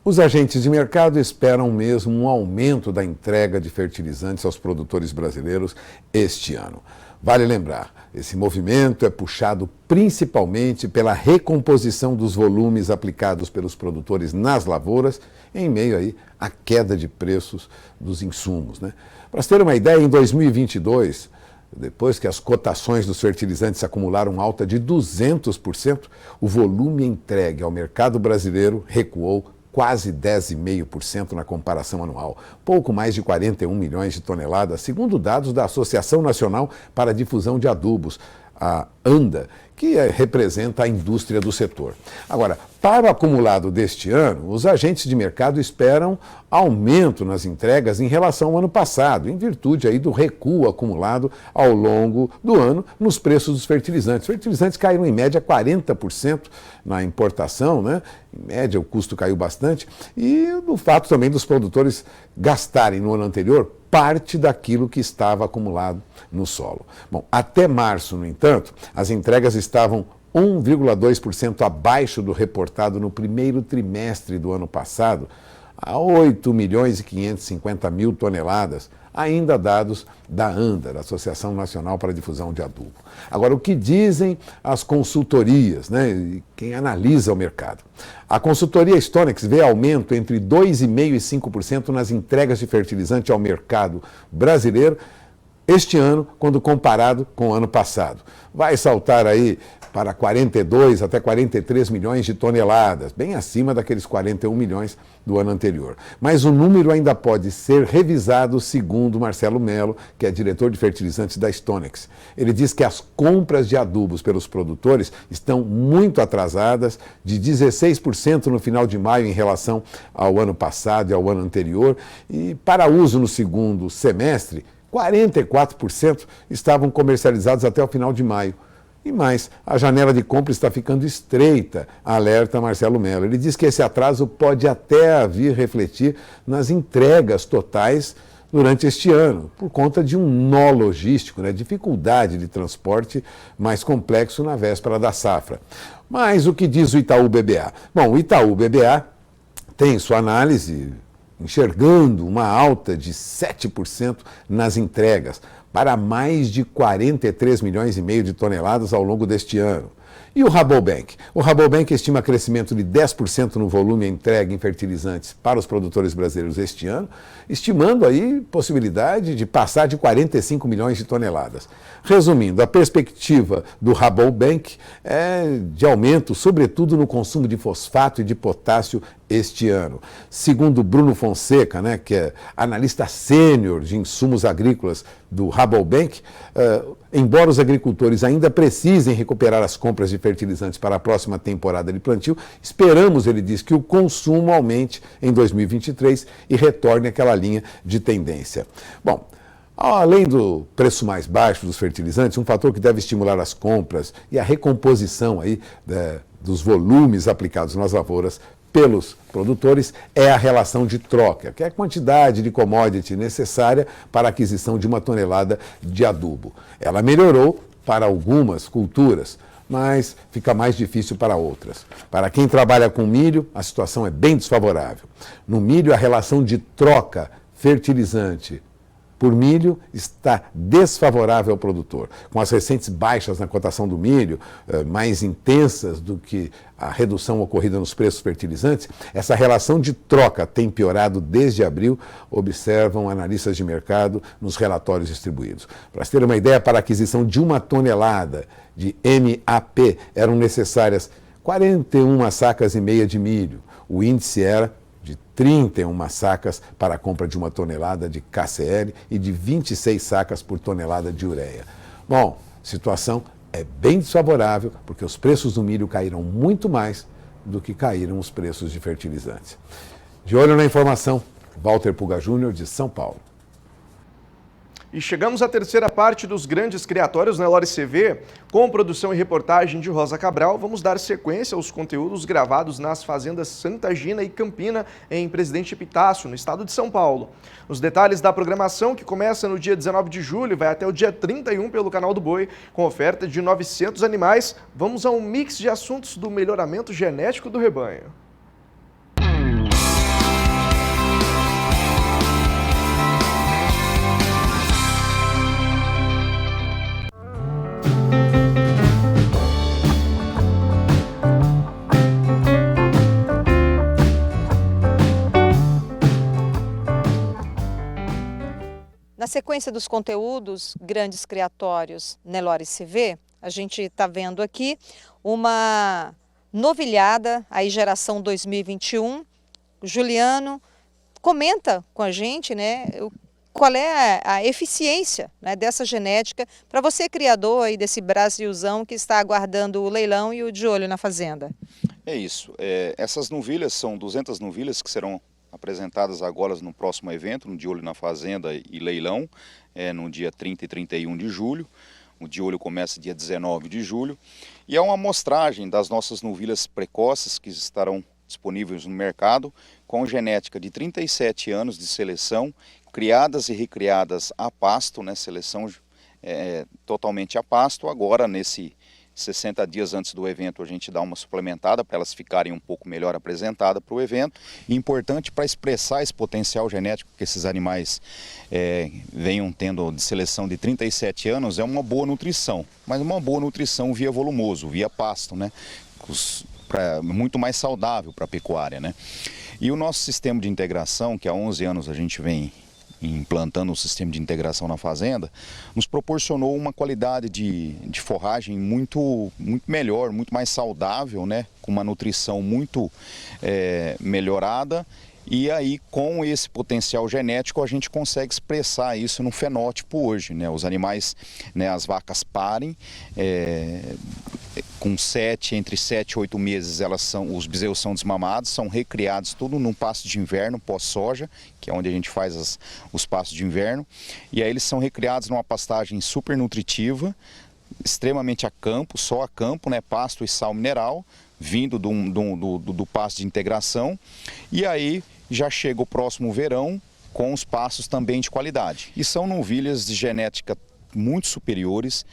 Os agentes de mercado esperam mesmo um aumento da entrega de fertilizantes aos produtores brasileiros este ano. Vale lembrar, esse movimento é puxado principalmente pela recomposição dos volumes aplicados pelos produtores nas lavouras, em meio aí à queda de preços dos insumos, Para se ter uma ideia, em 2022, depois que as cotações dos fertilizantes acumularam alta de 200%, o volume entregue ao mercado brasileiro recuou quase 10,5% na comparação anual, pouco mais de 41 milhões de toneladas, segundo dados da Associação Nacional para a Difusão de Adubos, a ANDA, que representa a indústria do setor. Agora, para o acumulado deste ano, os agentes de mercado esperam aumento nas entregas em relação ao ano passado, em virtude aí do recuo acumulado ao longo do ano nos preços dos fertilizantes. Os fertilizantes caíram em média 40% na importação, Em média o custo caiu bastante, e do fato também dos produtores gastarem no ano anterior parte daquilo que estava acumulado no solo. Bom, até março, no entanto, as entregas estavam 1,2% abaixo do reportado no primeiro trimestre do ano passado, a 8 milhões e 550 mil toneladas, ainda dados da ANDA, da Associação Nacional para a Difusão de Adubo. Agora, o que dizem as consultorias, e quem analisa o mercado? A consultoria Stonex vê aumento entre 2,5% e 5% nas entregas de fertilizante ao mercado brasileiro este ano, quando comparado com o ano passado. Vai saltar aí para 42 até 43 milhões de toneladas, bem acima daqueles 41 milhões do ano anterior. Mas o número ainda pode ser revisado, segundo Marcelo Melo, que é diretor de fertilizantes da Stonex. Ele diz que as compras de adubos pelos produtores estão muito atrasadas, de 16% no final de maio em relação ao ano passado e ao ano anterior, e para uso no segundo semestre, 44% estavam comercializados até o final de maio. E mais, a janela de compra está ficando estreita, alerta Marcelo Melo. Ele diz que esse atraso pode até vir refletir nas entregas totais durante este ano, por conta de um nó logístico, dificuldade de transporte mais complexo na véspera da safra. Mas o que diz o Itaú BBA? Bom, o Itaú BBA tem sua análise enxergando uma alta de 7% nas entregas, para mais de 43 milhões e meio de toneladas ao longo deste ano. E o Rabobank? O Rabobank estima crescimento de 10% no volume entregue em fertilizantes para os produtores brasileiros este ano, estimando aí possibilidade de passar de 45 milhões de toneladas. Resumindo, a perspectiva do Rabobank é de aumento, sobretudo no consumo de fosfato e de potássio este ano. Segundo Bruno Fonseca, que é analista sênior de insumos agrícolas do Rabobank, Rabobank, embora os agricultores ainda precisem recuperar as compras de fertilizantes para a próxima temporada de plantio, esperamos, ele diz, que o consumo aumente em 2023 e retorne àquela linha de tendência. Bom, além do preço mais baixo dos fertilizantes, um fator que deve estimular as compras e a recomposição aí, dos volumes aplicados nas lavouras pelos produtores é a relação de troca, que é a quantidade de commodity necessária para a aquisição de 1 tonelada de adubo. Ela melhorou para algumas culturas, mas fica mais difícil para outras. Para quem trabalha com milho, a situação é bem desfavorável. No milho, a relação de troca fertilizante por milho está desfavorável ao produtor. Com as recentes baixas na cotação do milho, mais intensas do que a redução ocorrida nos preços fertilizantes, essa relação de troca tem piorado desde abril, observam analistas de mercado nos relatórios distribuídos. Para se ter uma ideia, para a aquisição de 1 tonelada de MAP eram necessárias 41 sacas e meia de milho. O índice era de 31 sacas para a compra de 1 tonelada de KCL e de 26 sacas por tonelada de ureia. Bom, situação é bem desfavorável porque os preços do milho caíram muito mais do que caíram os preços de fertilizantes. De olho na informação, Walter Puga Júnior, de São Paulo. E chegamos à terceira parte dos grandes criatórios na Nelore CV, com produção e reportagem de Rosa Cabral. Vamos dar sequência aos conteúdos gravados nas fazendas Santa Gina e Campina, em Presidente Epitácio, no estado de São Paulo. Os detalhes da programação, que começa no dia 19 de julho e vai até o dia 31 pelo Canal do Boi, com oferta de 900 animais. Vamos a um mix de assuntos do melhoramento genético do rebanho. Na sequência dos conteúdos Grandes Criatórios Nelore CV, a gente está vendo aqui uma novilhada, aí geração 2021. O Juliano comenta com a gente, né, qual é a eficiência, né, dessa genética para você, criador aí desse Brasilzão que está aguardando o leilão e o de olho na fazenda. É isso. Essas novilhas são 200 novilhas que serão apresentadas agora no próximo evento, no De Olho na Fazenda e leilão, no dia 30 e 31 de julho. O De Olho começa dia 19 de julho. E é uma amostragem das nossas novilhas precoces que estarão disponíveis no mercado, com genética de 37 anos de seleção, criadas e recriadas a pasto, né, seleção totalmente a pasto. Agora, nesse 60 dias antes do evento, a gente dá uma suplementada para elas ficarem um pouco melhor apresentadas para o evento. E importante para expressar esse potencial genético que esses animais venham tendo de seleção de 37 anos, é uma boa nutrição. Mas uma boa nutrição via volumoso, via pasto, né? Muito mais saudável para a pecuária, né? E o nosso sistema de integração, que há 11 anos a gente vem implantando um sistema de integração na fazenda, nos proporcionou uma qualidade de forragem muito melhor, muito mais saudável, né? Com uma nutrição muito melhorada. E aí, com esse potencial genético, a gente consegue expressar isso no fenótipo hoje, né? Os animais, né, as vacas parem, com entre 7 e 8 meses, os bezerros são desmamados, são recriados tudo num pasto de inverno, pós-soja, que é onde a gente faz os pastos de inverno. E aí eles são recriados numa pastagem super nutritiva, extremamente a campo, só a campo, né? Pasto e sal mineral, vindo do pasto de integração. E aí já chega o próximo verão com os pastos também de qualidade. E são novilhas de genética muito superiores.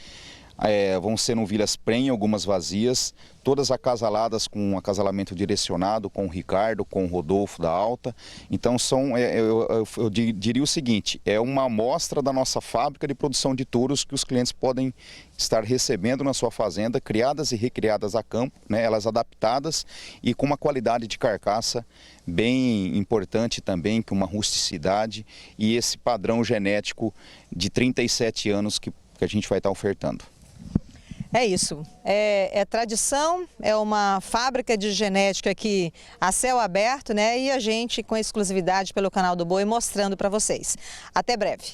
Vão ser novilhas prenhe, algumas vazias, todas acasaladas com um acasalamento direcionado com o Ricardo, com o Rodolfo da Alta. Então eu diria o seguinte, é uma amostra da nossa fábrica de produção de touros que os clientes podem estar recebendo na sua fazenda, criadas e recriadas a campo, né, elas adaptadas e com uma qualidade de carcaça bem importante também, com uma rusticidade e esse padrão genético de 37 anos que a gente vai estar ofertando. É isso, é tradição, é uma fábrica de genética aqui a céu aberto, né? E a gente com exclusividade pelo Canal do Boi mostrando para vocês. Até breve.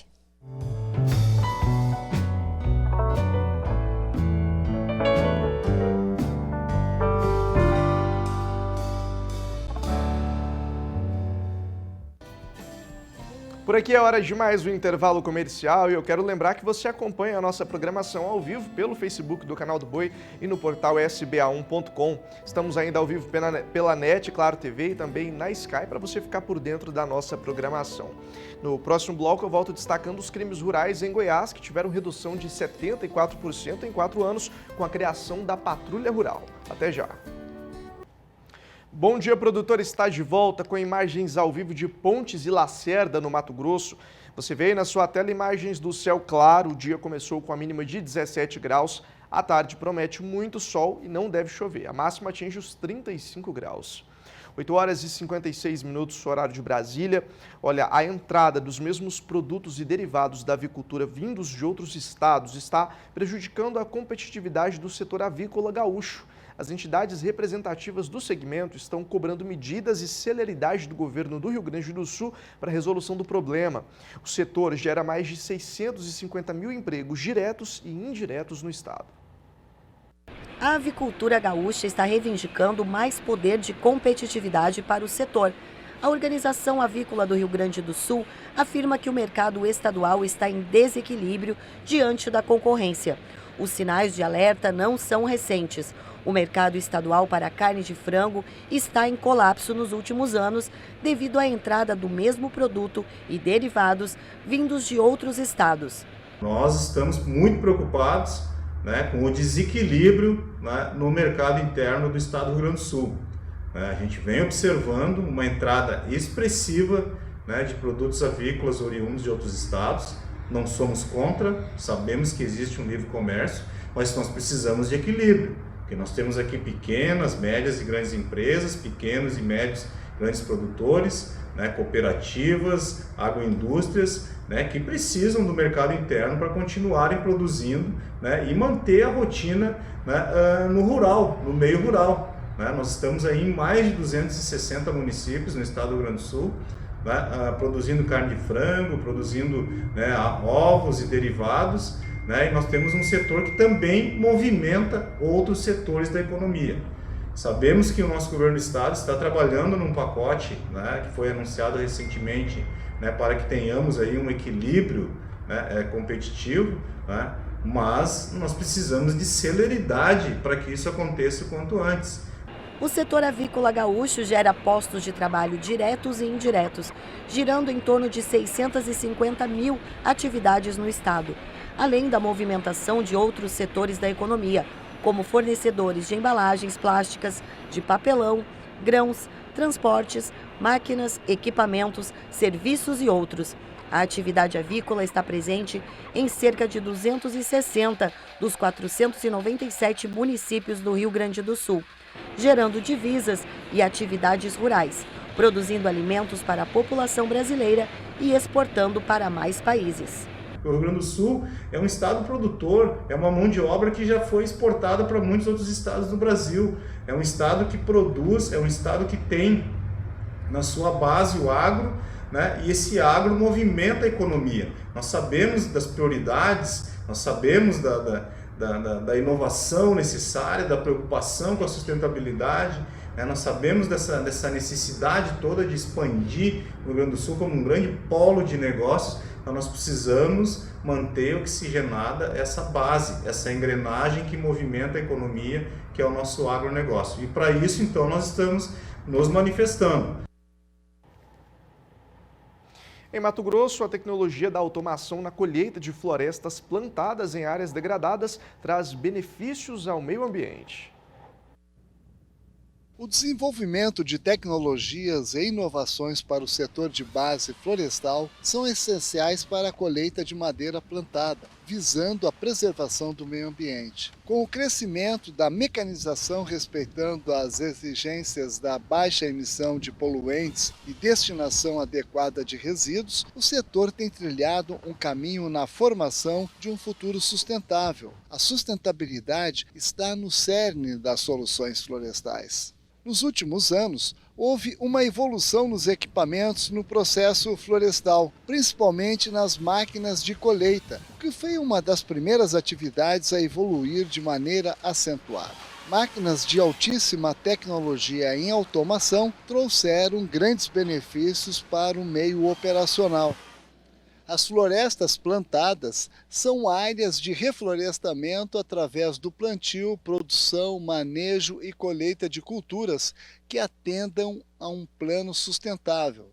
Por aqui é hora de mais um intervalo comercial e eu quero lembrar que você acompanha a nossa programação ao vivo pelo Facebook do Canal do Boi e no portal sba1.com. Estamos ainda ao vivo pela NET, Claro TV e também na Sky para você ficar por dentro da nossa programação. No próximo bloco eu volto destacando os crimes rurais em Goiás que tiveram redução de 74% em 4 anos com a criação da Patrulha Rural. Até já! Bom Dia Produtor está de volta com imagens ao vivo de Pontes e Lacerda, no Mato Grosso. Você vê aí na sua tela imagens do céu claro, o dia começou com a mínima de 17 graus, à tarde promete muito sol e não deve chover, a máxima atinge os 35 graus. 8 horas e 56 minutos, horário de Brasília. Olha, a entrada dos mesmos produtos e derivados da avicultura vindos de outros estados está prejudicando a competitividade do setor avícola gaúcho. As entidades representativas do segmento estão cobrando medidas e celeridade do governo do Rio Grande do Sul para a resolução do problema. O setor gera mais de 650 mil empregos diretos e indiretos no estado. A avicultura gaúcha está reivindicando mais poder de competitividade para o setor. A Organização Avícola do Rio Grande do Sul afirma que o mercado estadual está em desequilíbrio diante da concorrência. Os sinais de alerta não são recentes. O mercado estadual para a carne de frango está em colapso nos últimos anos devido à entrada do mesmo produto e derivados vindos de outros estados. Nós estamos muito preocupados, com o desequilíbrio, no mercado interno do estado do Rio Grande do Sul. A gente vem observando uma entrada expressiva, de produtos avícolas oriundos de outros estados. Não somos contra, sabemos que existe um livre comércio, mas nós precisamos de equilíbrio. Porque nós temos aqui pequenas, médias e grandes empresas, pequenos e médios grandes produtores, cooperativas, agroindústrias, que precisam do mercado interno para continuarem produzindo, e manter a rotina, no rural, no meio rural. Nós estamos aí em mais de 260 municípios no estado do Rio Grande do Sul, produzindo carne de frango, produzindo ovos e derivados, e nós temos um setor que também movimenta outros setores da economia. Sabemos que o nosso governo do estado está trabalhando num pacote, que foi anunciado recentemente, para que tenhamos aí um equilíbrio, competitivo, mas nós precisamos de celeridade para que isso aconteça o quanto antes. O setor avícola gaúcho gera postos de trabalho diretos e indiretos, girando em torno de 650 mil atividades no estado, além da movimentação de outros setores da economia, como fornecedores de embalagens plásticas, de papelão, grãos, transportes, máquinas, equipamentos, serviços e outros. A atividade avícola está presente em cerca de 260 dos 497 municípios do Rio Grande do Sul, gerando divisas e atividades rurais, produzindo alimentos para a população brasileira e exportando para mais países. O Rio Grande do Sul é um estado produtor, é uma mão de obra que já foi exportada para muitos outros estados do Brasil. É um estado que produz, é um estado que tem na sua base o agro, e esse agro movimenta a economia. Nós sabemos das prioridades, nós sabemos da inovação necessária, da preocupação com a sustentabilidade, nós sabemos dessa necessidade toda de expandir o Rio Grande do Sul como um grande polo de negócios. Então nós precisamos manter oxigenada essa base, essa engrenagem que movimenta a economia, que é o nosso agronegócio. E para isso, então, nós estamos nos manifestando. Em Mato Grosso, a tecnologia da automação na colheita de florestas plantadas em áreas degradadas traz benefícios ao meio ambiente. O desenvolvimento de tecnologias e inovações para o setor de base florestal são essenciais para a colheita de madeira plantada, visando a preservação do meio ambiente. Com o crescimento da mecanização respeitando as exigências da baixa emissão de poluentes e destinação adequada de resíduos, o setor tem trilhado um caminho na formação de um futuro sustentável. A sustentabilidade está no cerne das soluções florestais. Nos últimos anos, houve uma evolução nos equipamentos no processo florestal, principalmente nas máquinas de colheita, que foi uma das primeiras atividades a evoluir de maneira acentuada. Máquinas de altíssima tecnologia em automação trouxeram grandes benefícios para o meio operacional. As florestas plantadas são áreas de reflorestamento através do plantio, produção, manejo e colheita de culturas que atendam a um plano sustentável.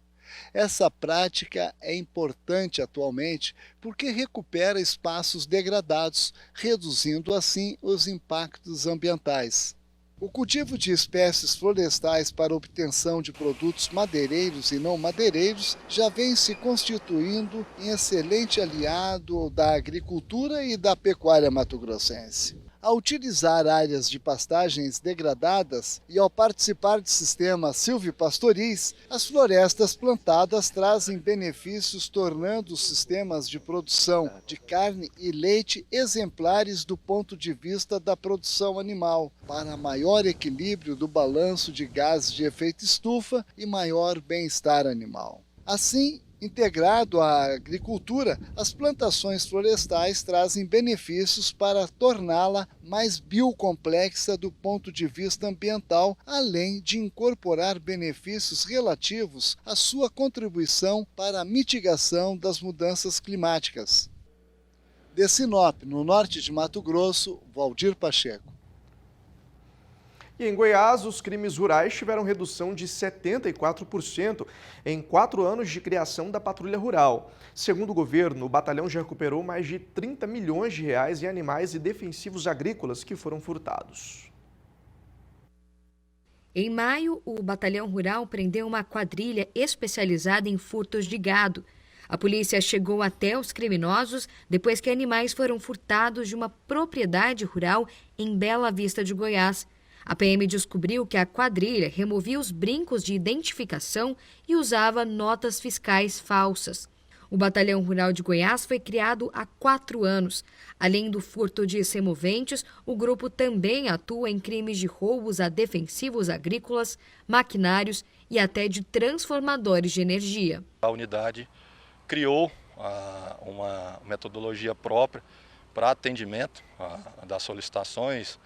Essa prática é importante atualmente porque recupera espaços degradados, reduzindo assim os impactos ambientais. O cultivo de espécies florestais para obtenção de produtos madeireiros e não madeireiros já vem se constituindo em excelente aliado da agricultura e da pecuária mato-grossense. Ao utilizar áreas de pastagens degradadas e ao participar de sistemas silvipastoris, as florestas plantadas trazem benefícios, tornando os sistemas de produção de carne e leite exemplares do ponto de vista da produção animal, para maior equilíbrio do balanço de gases de efeito estufa e maior bem-estar animal. Assim, integrado à agricultura, as plantações florestais trazem benefícios para torná-la mais biocomplexa do ponto de vista ambiental, além de incorporar benefícios relativos à sua contribuição para a mitigação das mudanças climáticas. De Sinop, no norte de Mato Grosso, Valdir Pacheco. E em Goiás, os crimes rurais tiveram redução de 74% em 4 anos de criação da Patrulha Rural. Segundo o governo, o batalhão já recuperou mais de 30 milhões de reais em animais e defensivos agrícolas que foram furtados. Em maio, o batalhão rural prendeu uma quadrilha especializada em furtos de gado. A polícia chegou até os criminosos depois que animais foram furtados de uma propriedade rural em Bela Vista de Goiás. A PM descobriu que a quadrilha removia os brincos de identificação e usava notas fiscais falsas. O Batalhão Rural de Goiás foi criado há 4 anos. Além do furto de semoventes, o grupo também atua em crimes de roubos a defensivos agrícolas, maquinários e até de transformadores de energia. A unidade criou uma metodologia própria para atendimento das solicitações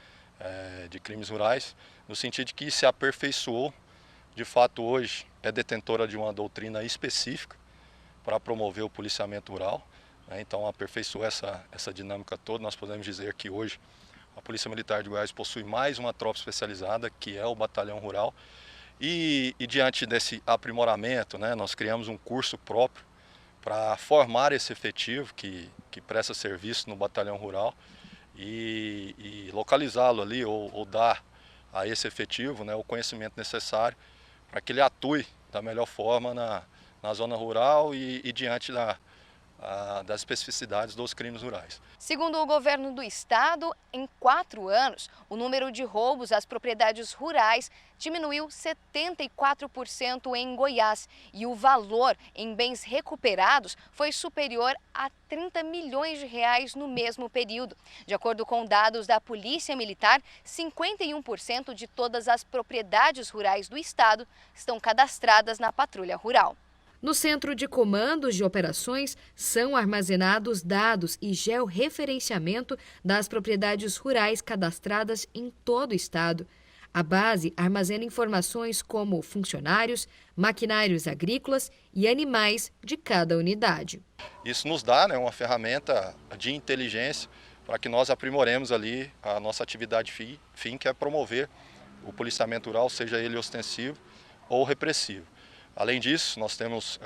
de crimes rurais, no sentido de que se aperfeiçoou. De fato, hoje é detentora de uma doutrina específica para promover o policiamento rural, né? Então aperfeiçoou essa dinâmica toda. Nós podemos dizer que hoje a Polícia Militar de Goiás possui mais uma tropa especializada, que é o Batalhão Rural, e diante desse aprimoramento, né, nós criamos um curso próprio para formar esse efetivo que presta serviço no Batalhão Rural, e localizá-lo ali ou dar a esse efetivo, né, o conhecimento necessário para que ele atue da melhor forma na zona rural e diante das especificidades dos crimes rurais. Segundo o governo do estado, em 4 anos, o número de roubos às propriedades rurais diminuiu 74% em Goiás e o valor em bens recuperados foi superior a 30 milhões de reais no mesmo período. De acordo com dados da Polícia Militar, 51% de todas as propriedades rurais do estado estão cadastradas na Patrulha Rural. No Centro de Comandos de Operações são armazenados dados e georreferenciamento das propriedades rurais cadastradas em todo o estado. A base armazena informações como funcionários, maquinários agrícolas e animais de cada unidade. Isso nos dá, né, uma ferramenta de inteligência para que nós aprimoremos ali a nossa atividade fim, que é promover o policiamento rural, seja ele ostensivo ou repressivo. Além disso, nós temos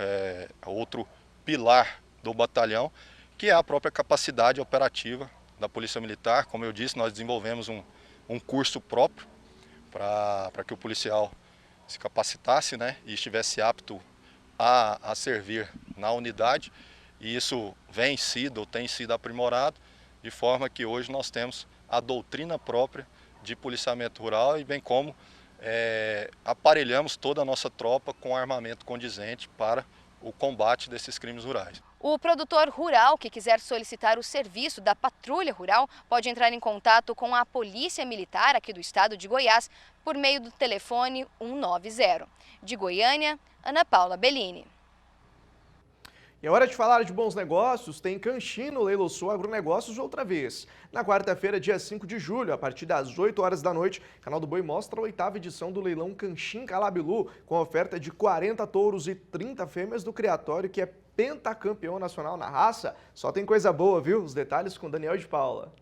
outro pilar do batalhão, que é a própria capacidade operativa da Polícia Militar. Como eu disse, nós desenvolvemos um curso próprio para que o policial se capacitasse, né, e estivesse apto a servir na unidade. E isso tem sido aprimorado, de forma que hoje nós temos a doutrina própria de policiamento rural e bem como aparelhamos toda a nossa tropa com armamento condizente para o combate desses crimes rurais. O produtor rural que quiser solicitar o serviço da Patrulha Rural pode entrar em contato com a Polícia Militar aqui do estado de Goiás por meio do telefone 190. De Goiânia, Ana Paula Bellini. E é hora de falar de bons negócios, tem Canchim no Leilão Sul Agronegócios outra vez. Na quarta-feira, dia 5 de julho, a partir das 8 horas da noite, o Canal do Boi mostra a 8ª edição do leilão Canchim Calabilu, com oferta de 40 touros e 30 fêmeas do criatório, que é pentacampeão nacional na raça. Só tem coisa boa, viu? Os detalhes com Daniel de Paula.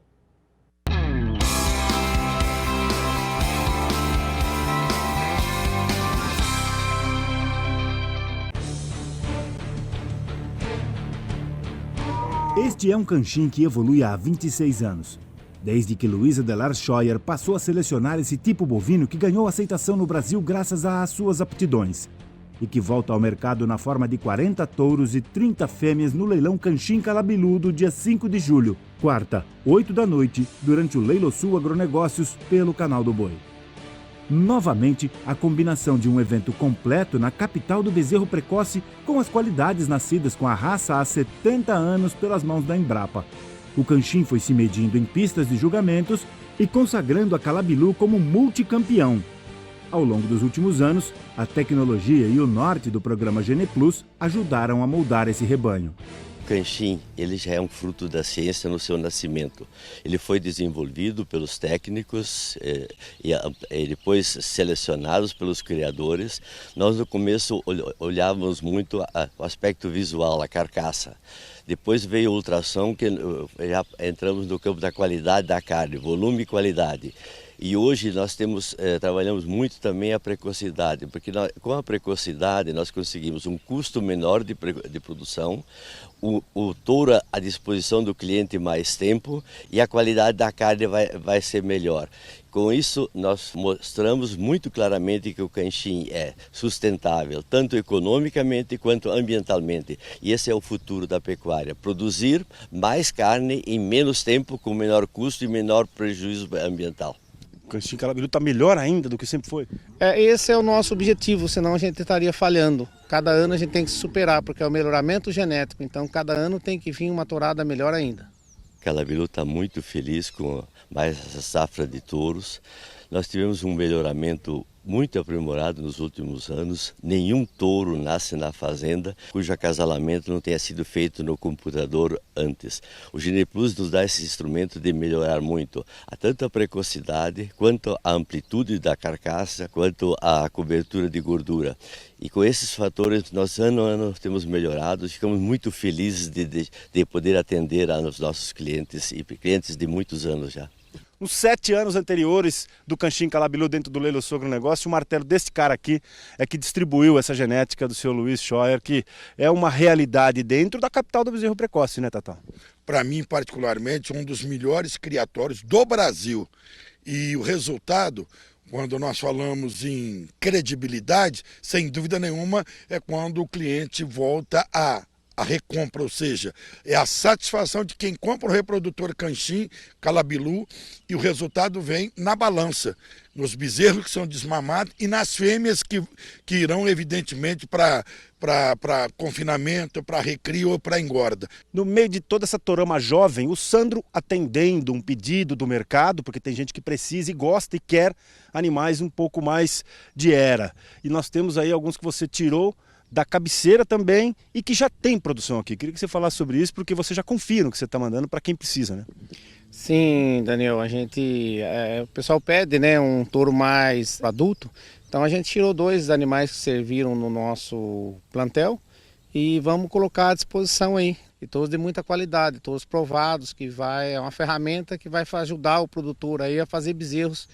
Este é um canchim que evolui há 26 anos. Desde que Luiz Adelar Scheuer passou a selecionar esse tipo bovino que ganhou aceitação no Brasil graças às suas aptidões. E que volta ao mercado na forma de 40 touros e 30 fêmeas no leilão Canchim Calabilu do dia 5 de julho, quarta, 8 da noite, durante o Leilão Sul Agronegócios pelo Canal do Boi. Novamente, a combinação de um evento completo na capital do bezerro precoce com as qualidades nascidas com a raça há 70 anos pelas mãos da Embrapa. O Canchim foi se medindo em pistas de julgamentos e consagrando a Calabilu como multicampeão. Ao longo dos últimos anos, a tecnologia e o norte do programa Gene Plus ajudaram a moldar esse rebanho. O Canchim, ele já é um fruto da ciência no seu nascimento. Ele foi desenvolvido pelos técnicos e depois selecionados pelos criadores. Nós no começo olhávamos muito o aspecto visual, a carcaça. Depois veio a ultrassom, que já entramos no campo da qualidade da carne, volume e qualidade. E hoje nós trabalhamos muito também a precocidade, porque com a precocidade nós conseguimos um custo menor de produção, o touro à disposição do cliente mais tempo e a qualidade da carne vai ser melhor. Com isso, nós mostramos muito claramente que o Canchim é sustentável, tanto economicamente quanto ambientalmente. E esse é o futuro da pecuária, produzir mais carne em menos tempo, com menor custo e menor prejuízo ambiental. O Canchim Calabilu está melhor ainda do que sempre foi? Esse é o nosso objetivo, senão a gente estaria falhando. Cada ano a gente tem que se superar, porque é o melhoramento genético, então cada ano tem que vir uma tourada melhor ainda. Calabilu está muito feliz com mais essa safra de touros. Nós tivemos um melhoramento muito aprimorado nos últimos anos. Nenhum touro nasce na fazenda cujo acasalamento não tenha sido feito no computador antes. O Gene Plus nos dá esse instrumento de melhorar muito, tanto a precocidade, quanto a amplitude da carcaça, quanto a cobertura de gordura. E com esses fatores, nós ano a ano temos melhorado, ficamos muito felizes de poder atender aos nossos clientes, e clientes de muitos anos já. Nos 7 anos anteriores do Canchim Calabilu dentro do Leilão Sul Agronegócio, o martelo desse cara aqui é que distribuiu essa genética do seu Luiz Scheuer, que é uma realidade dentro da capital do bezerro precoce, né, Tatá? Para mim, particularmente, um dos melhores criatórios do Brasil. E o resultado, quando nós falamos em credibilidade, sem dúvida nenhuma, é quando o cliente volta a recompra, ou seja, é a satisfação de quem compra o reprodutor Canchim Calabilu e o resultado vem na balança, nos bezerros que são desmamados e nas fêmeas que irão evidentemente para confinamento, para recrio ou para engorda. No meio de toda essa torama jovem, o Sandro atendendo um pedido do mercado, porque tem gente que precisa e gosta e quer animais um pouco mais de era. E nós temos aí alguns que você tirou da cabeceira também e que já tem produção aqui. Queria que você falasse sobre isso, porque você já confia no que você está mandando para quem precisa, né? Sim, Daniel, o pessoal pede, né, um touro mais adulto, então a gente tirou 2 animais que serviram no nosso plantel e vamos colocar à disposição aí. E todos de muita qualidade, todos provados, é uma ferramenta que vai ajudar o produtor aí a fazer bezerros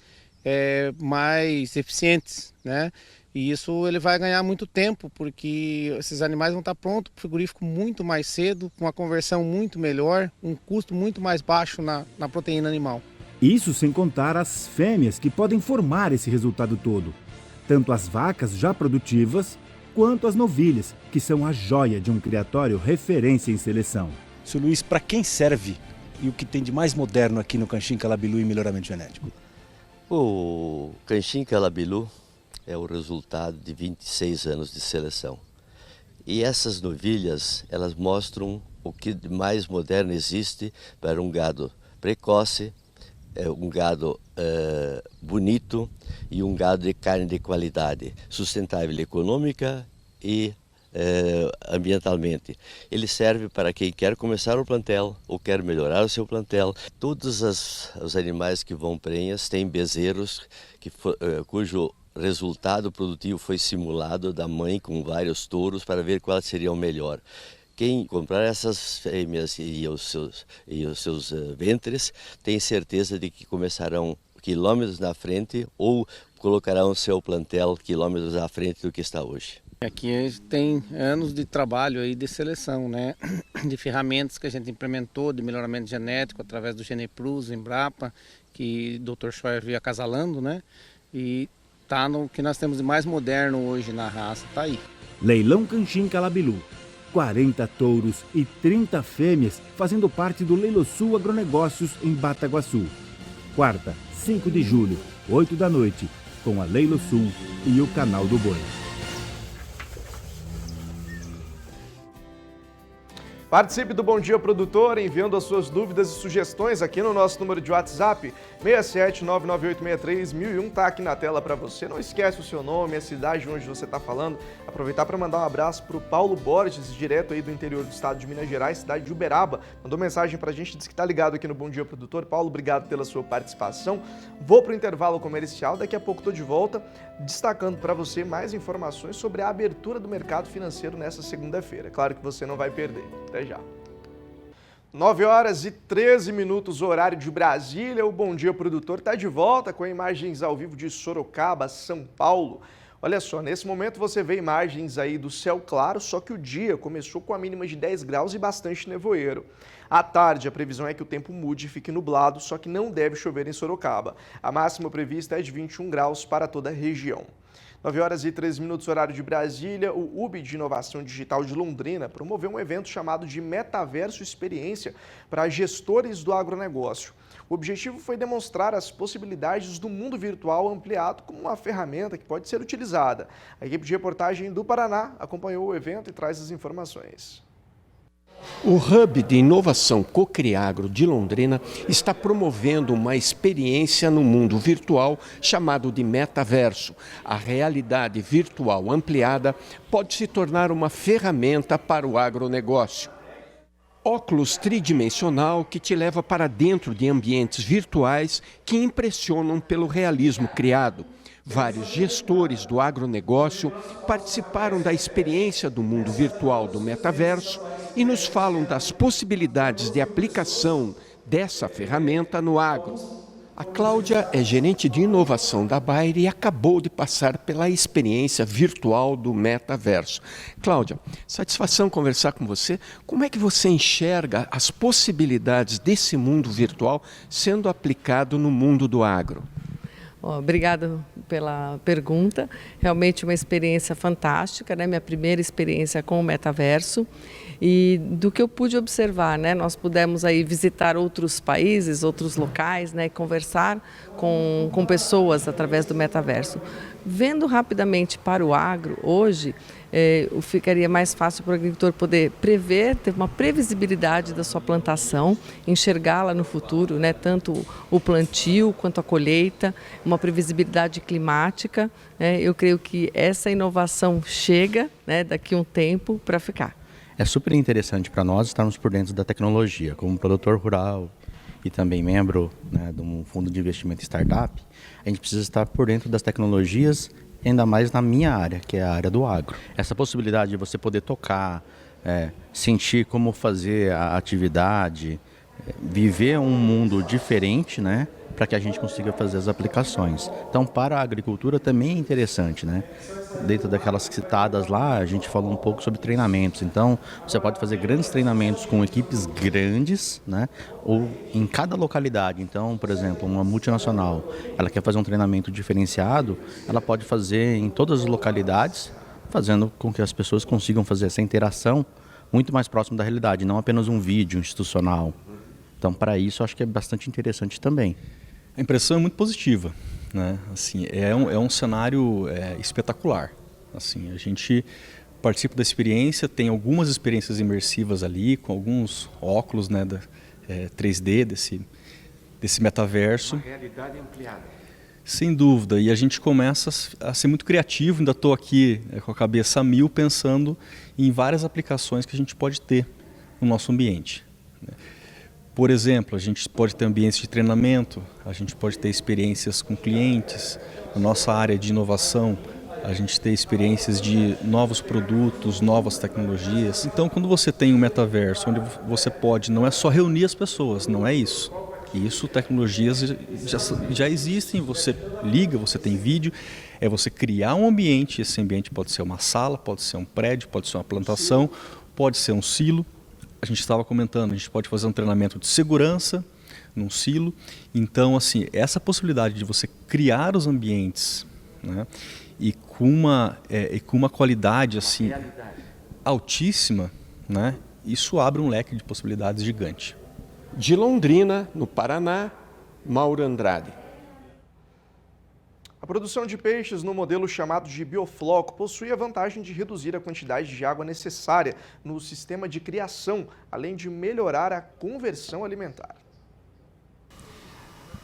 mais eficientes, né? E isso ele vai ganhar muito tempo, porque esses animais vão estar prontos para o frigorífico muito mais cedo, com uma conversão muito melhor, um custo muito mais baixo na proteína animal. Isso sem contar as fêmeas que podem formar esse resultado todo. Tanto as vacas já produtivas, quanto as novilhas, que são a joia de um criatório referência em seleção. Seu Luiz, para quem serve e o que tem de mais moderno aqui no Canchim Calabilu em melhoramento genético? O Canchim Calabilu é o resultado de 26 anos de seleção. E essas novilhas, elas mostram o que de mais moderno existe para um gado precoce, um gado bonito e um gado de carne de qualidade, sustentável econômica e ambientalmente. Ele serve para quem quer começar o plantel ou quer melhorar o seu plantel. Todos os animais que vão prenhas têm bezerros cujo resultado produtivo foi simulado da mãe com vários touros para ver qual seria o melhor. Quem comprar essas fêmeas e os seus ventres tem certeza de que começarão quilômetros na frente ou colocarão o seu plantel quilômetros à frente do que está hoje. Aqui tem anos de trabalho aí de seleção, né? De ferramentas que a gente implementou, de melhoramento genético através do GenePlus, Embrapa, que o Dr. Scheuer veio acasalando, né? E tá no que nós temos de mais moderno hoje na raça, tá aí. Leilão Canchim Calabilu. 40 touros e 30 fêmeas fazendo parte do Leilosul Agronegócios em Bataguaçu. Quarta, 5 de julho, 8 da noite, com a Leilosul e o Canal do Boi. Participe do Bom Dia Produtor enviando as suas dúvidas e sugestões aqui no nosso número de WhatsApp, 67998631001, está aqui na tela para você. Não esquece o seu nome, a cidade onde você está falando. Aproveitar para mandar um abraço para o Paulo Borges, direto aí do interior do estado de Minas Gerais, cidade de Uberaba. Mandou mensagem para a gente, disse que está ligado aqui no Bom Dia Produtor. Paulo, obrigado pela sua participação. Vou para o intervalo comercial, daqui a pouco estou de volta, destacando para você mais informações sobre a abertura do mercado financeiro nessa segunda-feira. Claro que você não vai perder. Até já. 9h13, horário de Brasília. O Bom Dia Produtor está de volta com imagens ao vivo de Sorocaba, São Paulo. Olha só, nesse momento você vê imagens aí do céu claro, só que o dia começou com a mínima de 10 graus e bastante nevoeiro. À tarde, a previsão é que o tempo mude e fique nublado, só que não deve chover em Sorocaba. A máxima prevista é de 21 graus para toda a região. 9h13, horário de Brasília. O UB de Inovação Digital de Londrina promoveu um evento chamado de Metaverso Experiência para gestores do agronegócio. O objetivo foi demonstrar as possibilidades do mundo virtual ampliado como uma ferramenta que pode ser utilizada. A equipe de reportagem do Paraná acompanhou o evento e traz as informações. O Hub de Inovação Cocriagro de Londrina está promovendo uma experiência no mundo virtual chamado de metaverso. A realidade virtual ampliada pode se tornar uma ferramenta para o agronegócio. Óculos tridimensional que te leva para dentro de ambientes virtuais que impressionam pelo realismo criado. Vários gestores do agronegócio participaram da experiência do mundo virtual do metaverso e nos falam das possibilidades de aplicação dessa ferramenta no agro. A Cláudia é gerente de inovação da Bayer e acabou de passar pela experiência virtual do metaverso. Cláudia, satisfação conversar com você. Como é que você enxerga as possibilidades desse mundo virtual sendo aplicado no mundo do agro? Obrigado pela pergunta. Realmente uma experiência fantástica, né? Minha primeira experiência com o metaverso. E do que eu pude observar, né? Nós pudemos aí visitar outros países, outros locais, né? Conversar com pessoas através do metaverso. Vendo rapidamente para o agro, hoje, ficaria mais fácil para o agricultor poder prever, ter uma previsibilidade da sua plantação, enxergá-la no futuro, né? Tanto o plantio quanto a colheita, uma previsibilidade climática. Né? Eu creio que essa inovação chega, né, daqui a um tempo para ficar. É super interessante para nós estarmos por dentro da tecnologia, como produtor rural e também membro, né, de um fundo de investimento startup. A gente precisa estar por dentro das tecnologias, ainda mais na minha área, que é a área do agro. Essa possibilidade de você poder tocar, sentir como fazer a atividade, viver um mundo diferente, né, para que a gente consiga fazer as aplicações. Então, para a agricultura também é interessante, né? Dentro daquelas citadas lá, a gente falou um pouco sobre treinamentos. Então, você pode fazer grandes treinamentos com equipes grandes, né? Ou em cada localidade. Então, por exemplo, uma multinacional, ela quer fazer um treinamento diferenciado, ela pode fazer em todas as localidades, fazendo com que as pessoas consigam fazer essa interação muito mais próximo da realidade, não apenas um vídeo institucional. Então, para isso, acho que é bastante interessante também. A impressão é muito positiva, né? Assim, é um cenário espetacular. Assim, a gente participa da experiência, tem algumas experiências imersivas ali, com alguns óculos, né, 3D desse metaverso. Uma realidade ampliada. Sem dúvida, e a gente começa a ser muito criativo, ainda estou aqui com a cabeça a mil pensando em várias aplicações que a gente pode ter no nosso ambiente. Por exemplo, a gente pode ter ambientes de treinamento, a gente pode ter experiências com clientes, na nossa área de inovação, a gente ter experiências de novos produtos, novas tecnologias. Então, quando você tem um metaverso onde você pode, não é só reunir as pessoas, não é isso. Isso, tecnologias já existem, você liga, você tem vídeo, é você criar um ambiente, esse ambiente pode ser uma sala, pode ser um prédio, pode ser uma plantação, pode ser um silo. A gente estava comentando, a gente pode fazer um treinamento de segurança num silo. Então, assim, essa possibilidade de você criar os ambientes, né, e com uma qualidade assim, altíssima, né, isso abre um leque de possibilidades gigante. De Londrina, no Paraná, Mauro Andrade. A produção de peixes no modelo chamado de biofloco possui a vantagem de reduzir a quantidade de água necessária no sistema de criação, além de melhorar a conversão alimentar.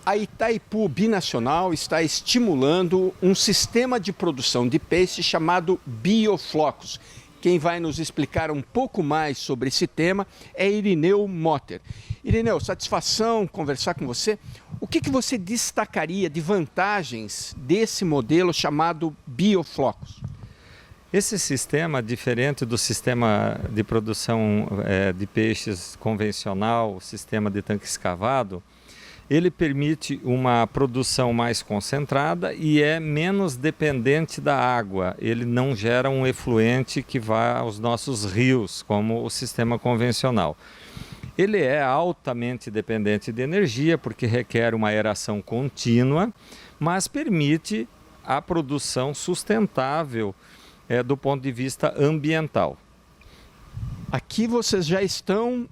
A Itaipu Binacional está estimulando um sistema de produção de peixe chamado bioflocos. Quem vai nos explicar um pouco mais sobre esse tema é Irineu Motter. Irineu, satisfação conversar com você. O que você destacaria de vantagens desse modelo chamado bioflocos? Esse sistema, diferente do sistema de produção de peixes convencional, o sistema de tanque escavado, ele permite uma produção mais concentrada e é menos dependente da água. Ele não gera um efluente que vá aos nossos rios, como o sistema convencional. Ele é altamente dependente de energia, porque requer uma aeração contínua, mas permite a produção sustentável do ponto de vista ambiental. Aqui vocês já estão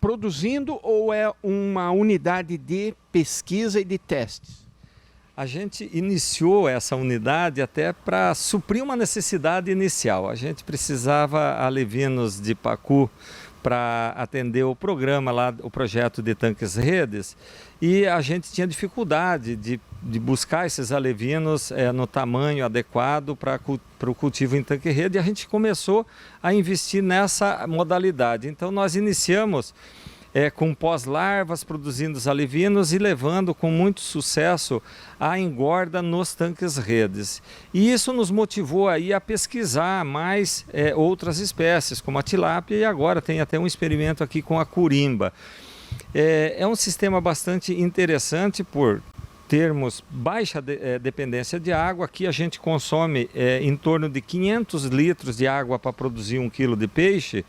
produzindo ou é uma unidade de pesquisa e de testes? A gente iniciou essa unidade até para suprir uma necessidade inicial. A gente precisava alevinos de pacu para atender o programa lá, o projeto de tanques redes, e a gente tinha dificuldade de buscar esses alevinos no tamanho adequado para o cultivo em tanque rede, e a gente começou a investir nessa modalidade. Então nós iniciamos com pós-larvas, produzindo os alevinos e levando com muito sucesso a engorda nos tanques redes. E isso nos motivou aí a pesquisar mais outras espécies, como a tilápia, e agora tem até um experimento aqui com a curimba. É um sistema bastante interessante por termos baixa dependência de água. Aqui a gente consome em torno de 500 litros de água para produzir 1 quilo de peixe.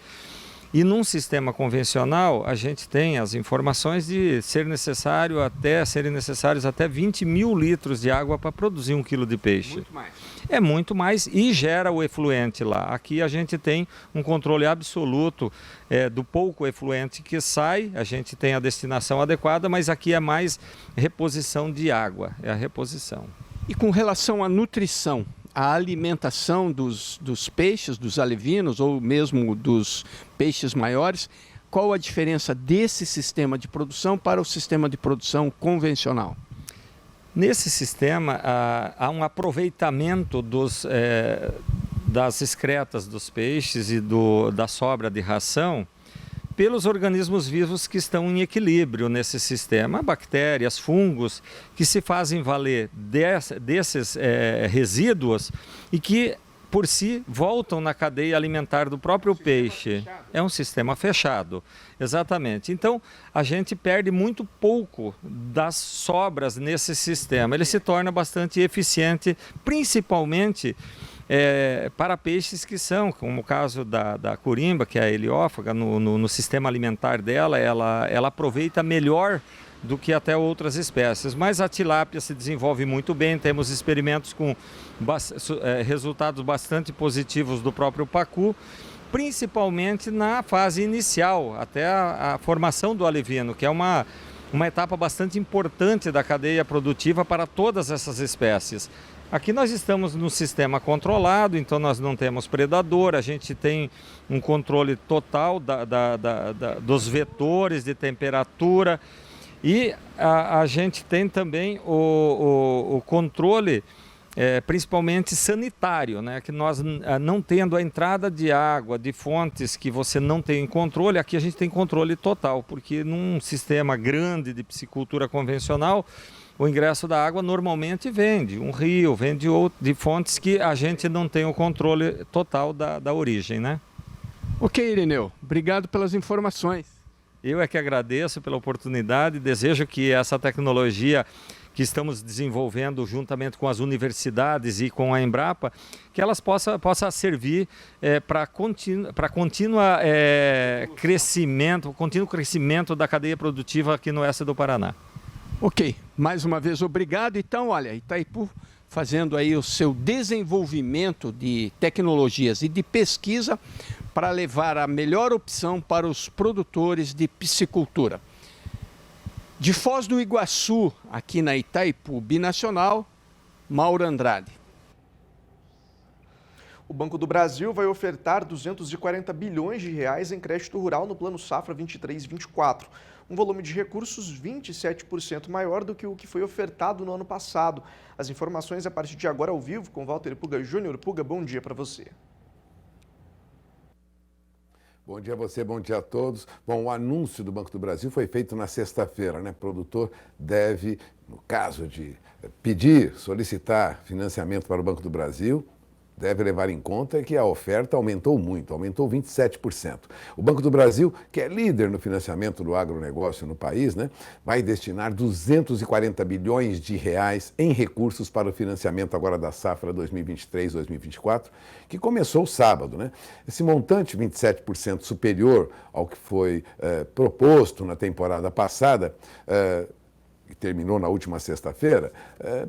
E num sistema convencional, a gente tem as informações de serem necessários até 20 mil litros de água para produzir 1 quilo de peixe. Muito mais. É muito mais e gera o efluente lá. Aqui a gente tem um controle absoluto do pouco efluente que sai, a gente tem a destinação adequada, mas aqui é mais reposição de água, é a reposição. E com relação à nutrição, a alimentação dos peixes, dos alevinos ou mesmo dos peixes maiores, qual a diferença desse sistema de produção para o sistema de produção convencional? Nesse sistema há um aproveitamento das excretas dos peixes e da sobra de ração pelos organismos vivos que estão em equilíbrio nesse sistema, bactérias, fungos, que se fazem valer desses resíduos e que, por si, voltam na cadeia alimentar do próprio peixe. É um sistema fechado, exatamente. Então, a gente perde muito pouco das sobras nesse sistema. Ele se torna bastante eficiente, principalmente para peixes que são, como o caso da curimba, que é a heliófaga, no sistema alimentar dela, ela aproveita melhor do que até outras espécies. Mas a tilápia se desenvolve muito bem, temos experimentos com resultados bastante positivos do próprio pacu, principalmente na fase inicial, até a formação do alevino, que é uma etapa bastante importante da cadeia produtiva para todas essas espécies. Aqui nós estamos no sistema controlado, então nós não temos predador, a gente tem um controle total dos vetores de temperatura E a gente tem também o controle, principalmente sanitário, né? Que nós, não tendo a entrada de água de fontes que você não tem controle, aqui a gente tem controle total, porque num sistema grande de piscicultura convencional, o ingresso da água normalmente vem de um rio, vem de fontes que a gente não tem o controle total da origem, né? Ok, Irineu, obrigado pelas informações. Eu é que agradeço pela oportunidade, desejo que essa tecnologia que estamos desenvolvendo juntamente com as universidades e com a Embrapa, que elas possa servir para contínuo crescimento da cadeia produtiva aqui no oeste do Paraná. Ok, mais uma vez obrigado. Então, olha, Itaipu fazendo aí o seu desenvolvimento de tecnologias e de pesquisa para levar a melhor opção para os produtores de piscicultura. De Foz do Iguaçu, aqui na Itaipu Binacional, Mauro Andrade. O Banco do Brasil vai ofertar 240 bilhões de reais em crédito rural no Plano Safra 23-24, um volume de recursos 27% maior do que o que foi ofertado no ano passado. As informações a partir de agora ao vivo com Walter Puga Júnior. Puga, bom dia para você. Bom dia a você, bom dia a todos. Bom, o anúncio do Banco do Brasil foi feito na sexta-feira, né? O produtor deve, no caso de pedir, solicitar financiamento para o Banco do Brasil, deve levar em conta que a oferta aumentou muito, aumentou 27%. O Banco do Brasil, que é líder no financiamento do agronegócio no país, né, vai destinar 240 bilhões de reais em recursos para o financiamento agora da safra 2023-2024, que começou sábado, né? Esse montante, 27% superior ao que foi proposto na temporada passada, que terminou na última sexta-feira,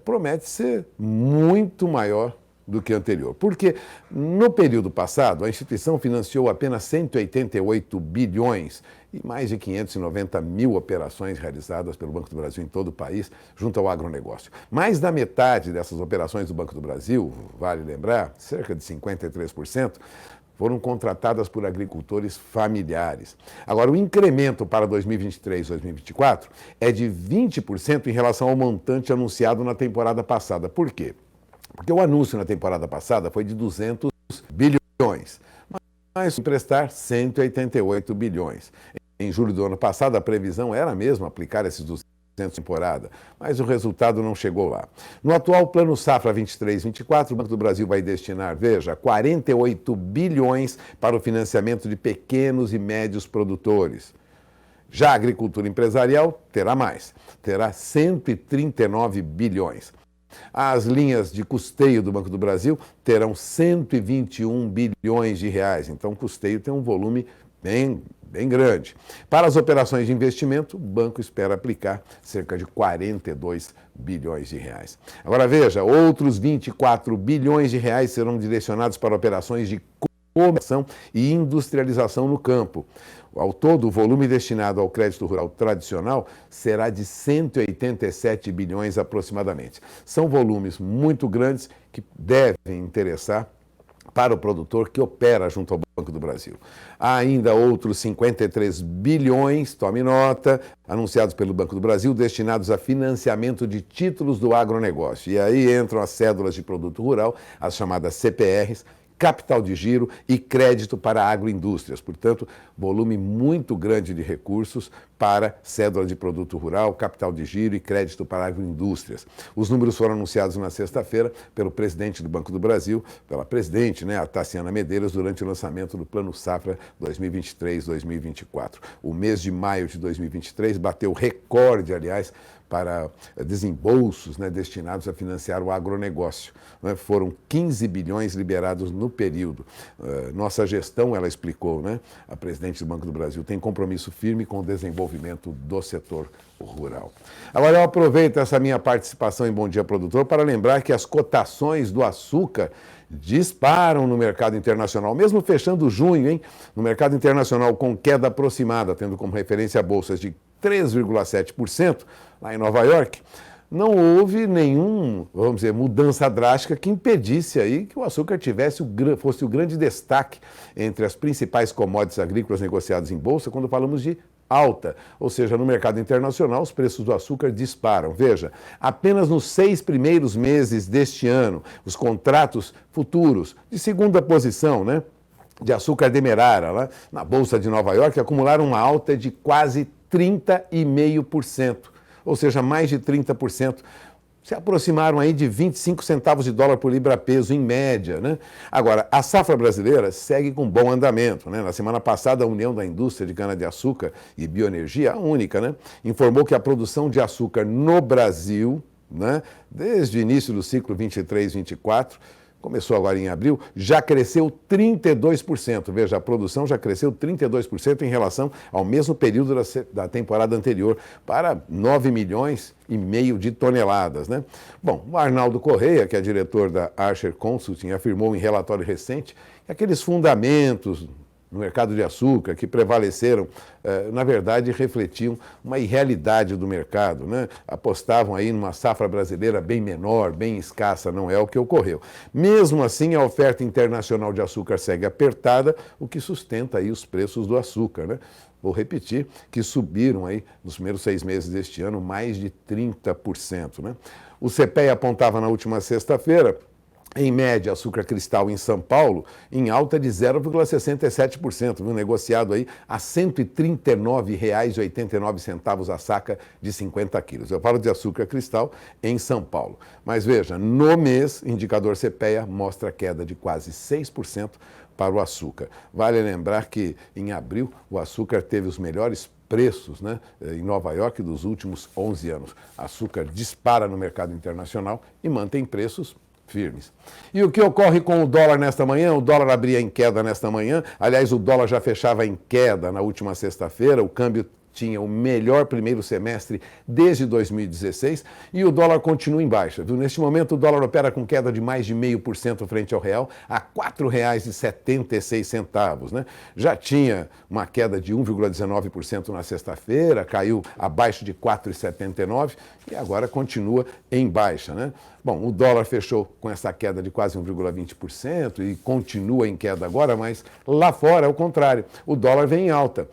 promete ser muito maior do que anterior. Porque no período passado, a instituição financiou apenas 188 bilhões e mais de 590 mil operações realizadas pelo Banco do Brasil em todo o país, junto ao agronegócio. Mais da metade dessas operações do Banco do Brasil, vale lembrar, cerca de 53%, foram contratadas por agricultores familiares. Agora, o incremento para 2023 e 2024 é de 20% em relação ao montante anunciado na temporada passada. Por quê? Porque o anúncio na temporada passada foi de 200 bilhões, mas emprestar 188 bilhões. Em julho do ano passado, a previsão era mesmo aplicar esses 200 na temporada, mas o resultado não chegou lá. No atual Plano Safra 23-24, o Banco do Brasil vai destinar, veja, 48 bilhões para o financiamento de pequenos e médios produtores. Já a agricultura empresarial terá mais, terá 139 bilhões. As linhas de custeio do Banco do Brasil terão 121 bilhões de reais, então o custeio tem um volume bem grande. Para as operações de investimento, o banco espera aplicar cerca de 42 bilhões de reais. Agora veja, outros 24 bilhões de reais serão direcionados para operações de comercialização e industrialização no campo. Ao todo, o volume destinado ao crédito rural tradicional será de 187 bilhões aproximadamente. São volumes muito grandes que devem interessar para o produtor que opera junto ao Banco do Brasil. Há ainda outros 53 bilhões, tome nota, anunciados pelo Banco do Brasil, destinados a financiamento de títulos do agronegócio. E aí entram as cédulas de produto rural, as chamadas CPRs, capital de giro e crédito para agroindústrias. Portanto, volume muito grande de recursos para cédula de produto rural, capital de giro e crédito para agroindústrias. Os números foram anunciados na sexta-feira pelo presidente do Banco do Brasil, pela presidente, a Taciana Medeiros, durante o lançamento do Plano Safra 2023-2024. O mês de maio de 2023 bateu recorde, aliás, para desembolsos destinados a financiar o agronegócio. Foram 15 bilhões liberados no período. Nossa gestão, ela explicou, a presidente do Banco do Brasil tem compromisso firme com o desenvolvimento do setor rural. Agora eu aproveito essa minha participação em Bom Dia Produtor para lembrar que as cotações do açúcar disparam no mercado internacional, mesmo fechando junho, hein? No mercado internacional com queda aproximada, tendo como referência bolsas de 3,7% lá em Nova York, não houve nenhuma, mudança drástica que impedisse aí que o açúcar fosse o grande destaque entre as principais commodities agrícolas negociadas em bolsa quando falamos de alta, ou seja, no mercado internacional os preços do açúcar disparam. Veja, apenas nos 6 primeiros meses deste ano, os contratos futuros de segunda posição, né, de açúcar demerara, lá na Bolsa de Nova York, acumularam uma alta de quase 30,5%, ou seja, mais de 30%. Se aproximaram aí de 25 centavos de dólar por libra-peso, em média, né? Agora, a safra brasileira segue com bom andamento, né? Na semana passada, a União da Indústria de Cana-de-Açúcar e Bioenergia, a única, né, informou que a produção de açúcar no Brasil, né, desde o início do ciclo 23-24, começou agora em abril, já cresceu 32%. Veja, a produção já cresceu 32% em relação ao mesmo período da temporada anterior, para 9 milhões e meio de toneladas, né? Bom, o Arnaldo Correia, que é diretor da Archer Consulting, afirmou em relatório recente que aqueles fundamentos no mercado de açúcar que prevaleceram, na verdade, refletiam uma irrealidade do mercado, né? Apostavam aí numa safra brasileira bem menor, bem escassa, não é o que ocorreu. Mesmo assim, a oferta internacional de açúcar segue apertada, o que sustenta aí os preços do açúcar, né? Vou repetir, que subiram aí nos primeiros 6 meses deste ano mais de 30%, né? O CPEA apontava na última sexta-feira, em média, açúcar cristal em São Paulo, em alta de 0,67%, negociado aí a R$ 139,89 a saca de 50 quilos. Eu falo de açúcar cristal em São Paulo. Mas veja, no mês, indicador CPEA mostra queda de quase 6% para o açúcar. Vale lembrar que em abril o açúcar teve os melhores preços, né, em Nova York dos últimos 11 anos. Açúcar dispara no mercado internacional e mantém preços firmes. E o que ocorre com o dólar nesta manhã? O dólar abria em queda nesta manhã. Aliás, o dólar já fechava em queda na última sexta-feira. O câmbio tinha o melhor primeiro semestre desde 2016 e o dólar continua em baixa. Neste momento, o dólar opera com queda de mais de 0,5% frente ao real, a R$ 4,76, né? Já tinha uma queda de 1,19% na sexta-feira, caiu abaixo de 4,79 e agora continua em baixa, né? Bom, o dólar fechou com essa queda de quase 1,20% e continua em queda agora, mas lá fora é o contrário. O dólar vem em alta.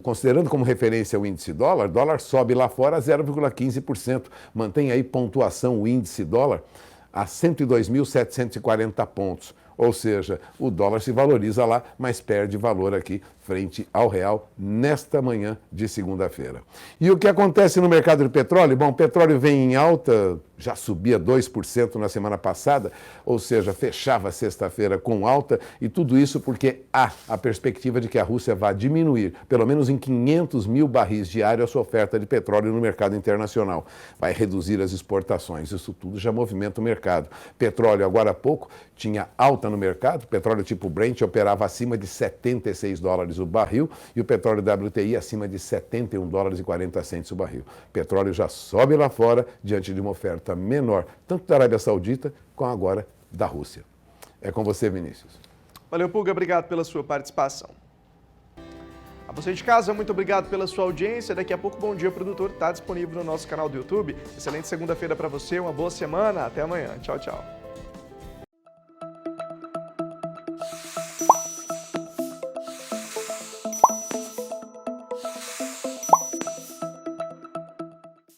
Considerando como referência o índice dólar, dólar sobe lá fora 0,15%. Mantém aí pontuação o índice dólar a 102.740 pontos. Ou seja, o dólar se valoriza lá, mas perde valor aqui frente ao real nesta manhã de segunda-feira. E o que acontece no mercado de petróleo? Bom, o petróleo vem em alta, já subia 2% na semana passada, ou seja, fechava sexta-feira com alta, e tudo isso porque há a perspectiva de que a Rússia vá diminuir, pelo menos em 500 mil barris diários, a sua oferta de petróleo no mercado internacional. Vai reduzir as exportações, isso tudo já movimenta o mercado. Petróleo, agora há pouco, tinha alta no mercado, petróleo tipo Brent operava acima de $76 o barril e o petróleo WTI acima de $71,40 o barril. O petróleo já sobe lá fora diante de uma oferta menor, tanto da Arábia Saudita como agora da Rússia. É com você, Vinícius. Valeu, Pulga, obrigado pela sua participação. A você de casa, muito obrigado pela sua audiência. Daqui a pouco o Bom Dia Produtor está disponível no nosso canal do YouTube. Excelente segunda-feira para você, uma boa semana, até amanhã. Tchau, tchau.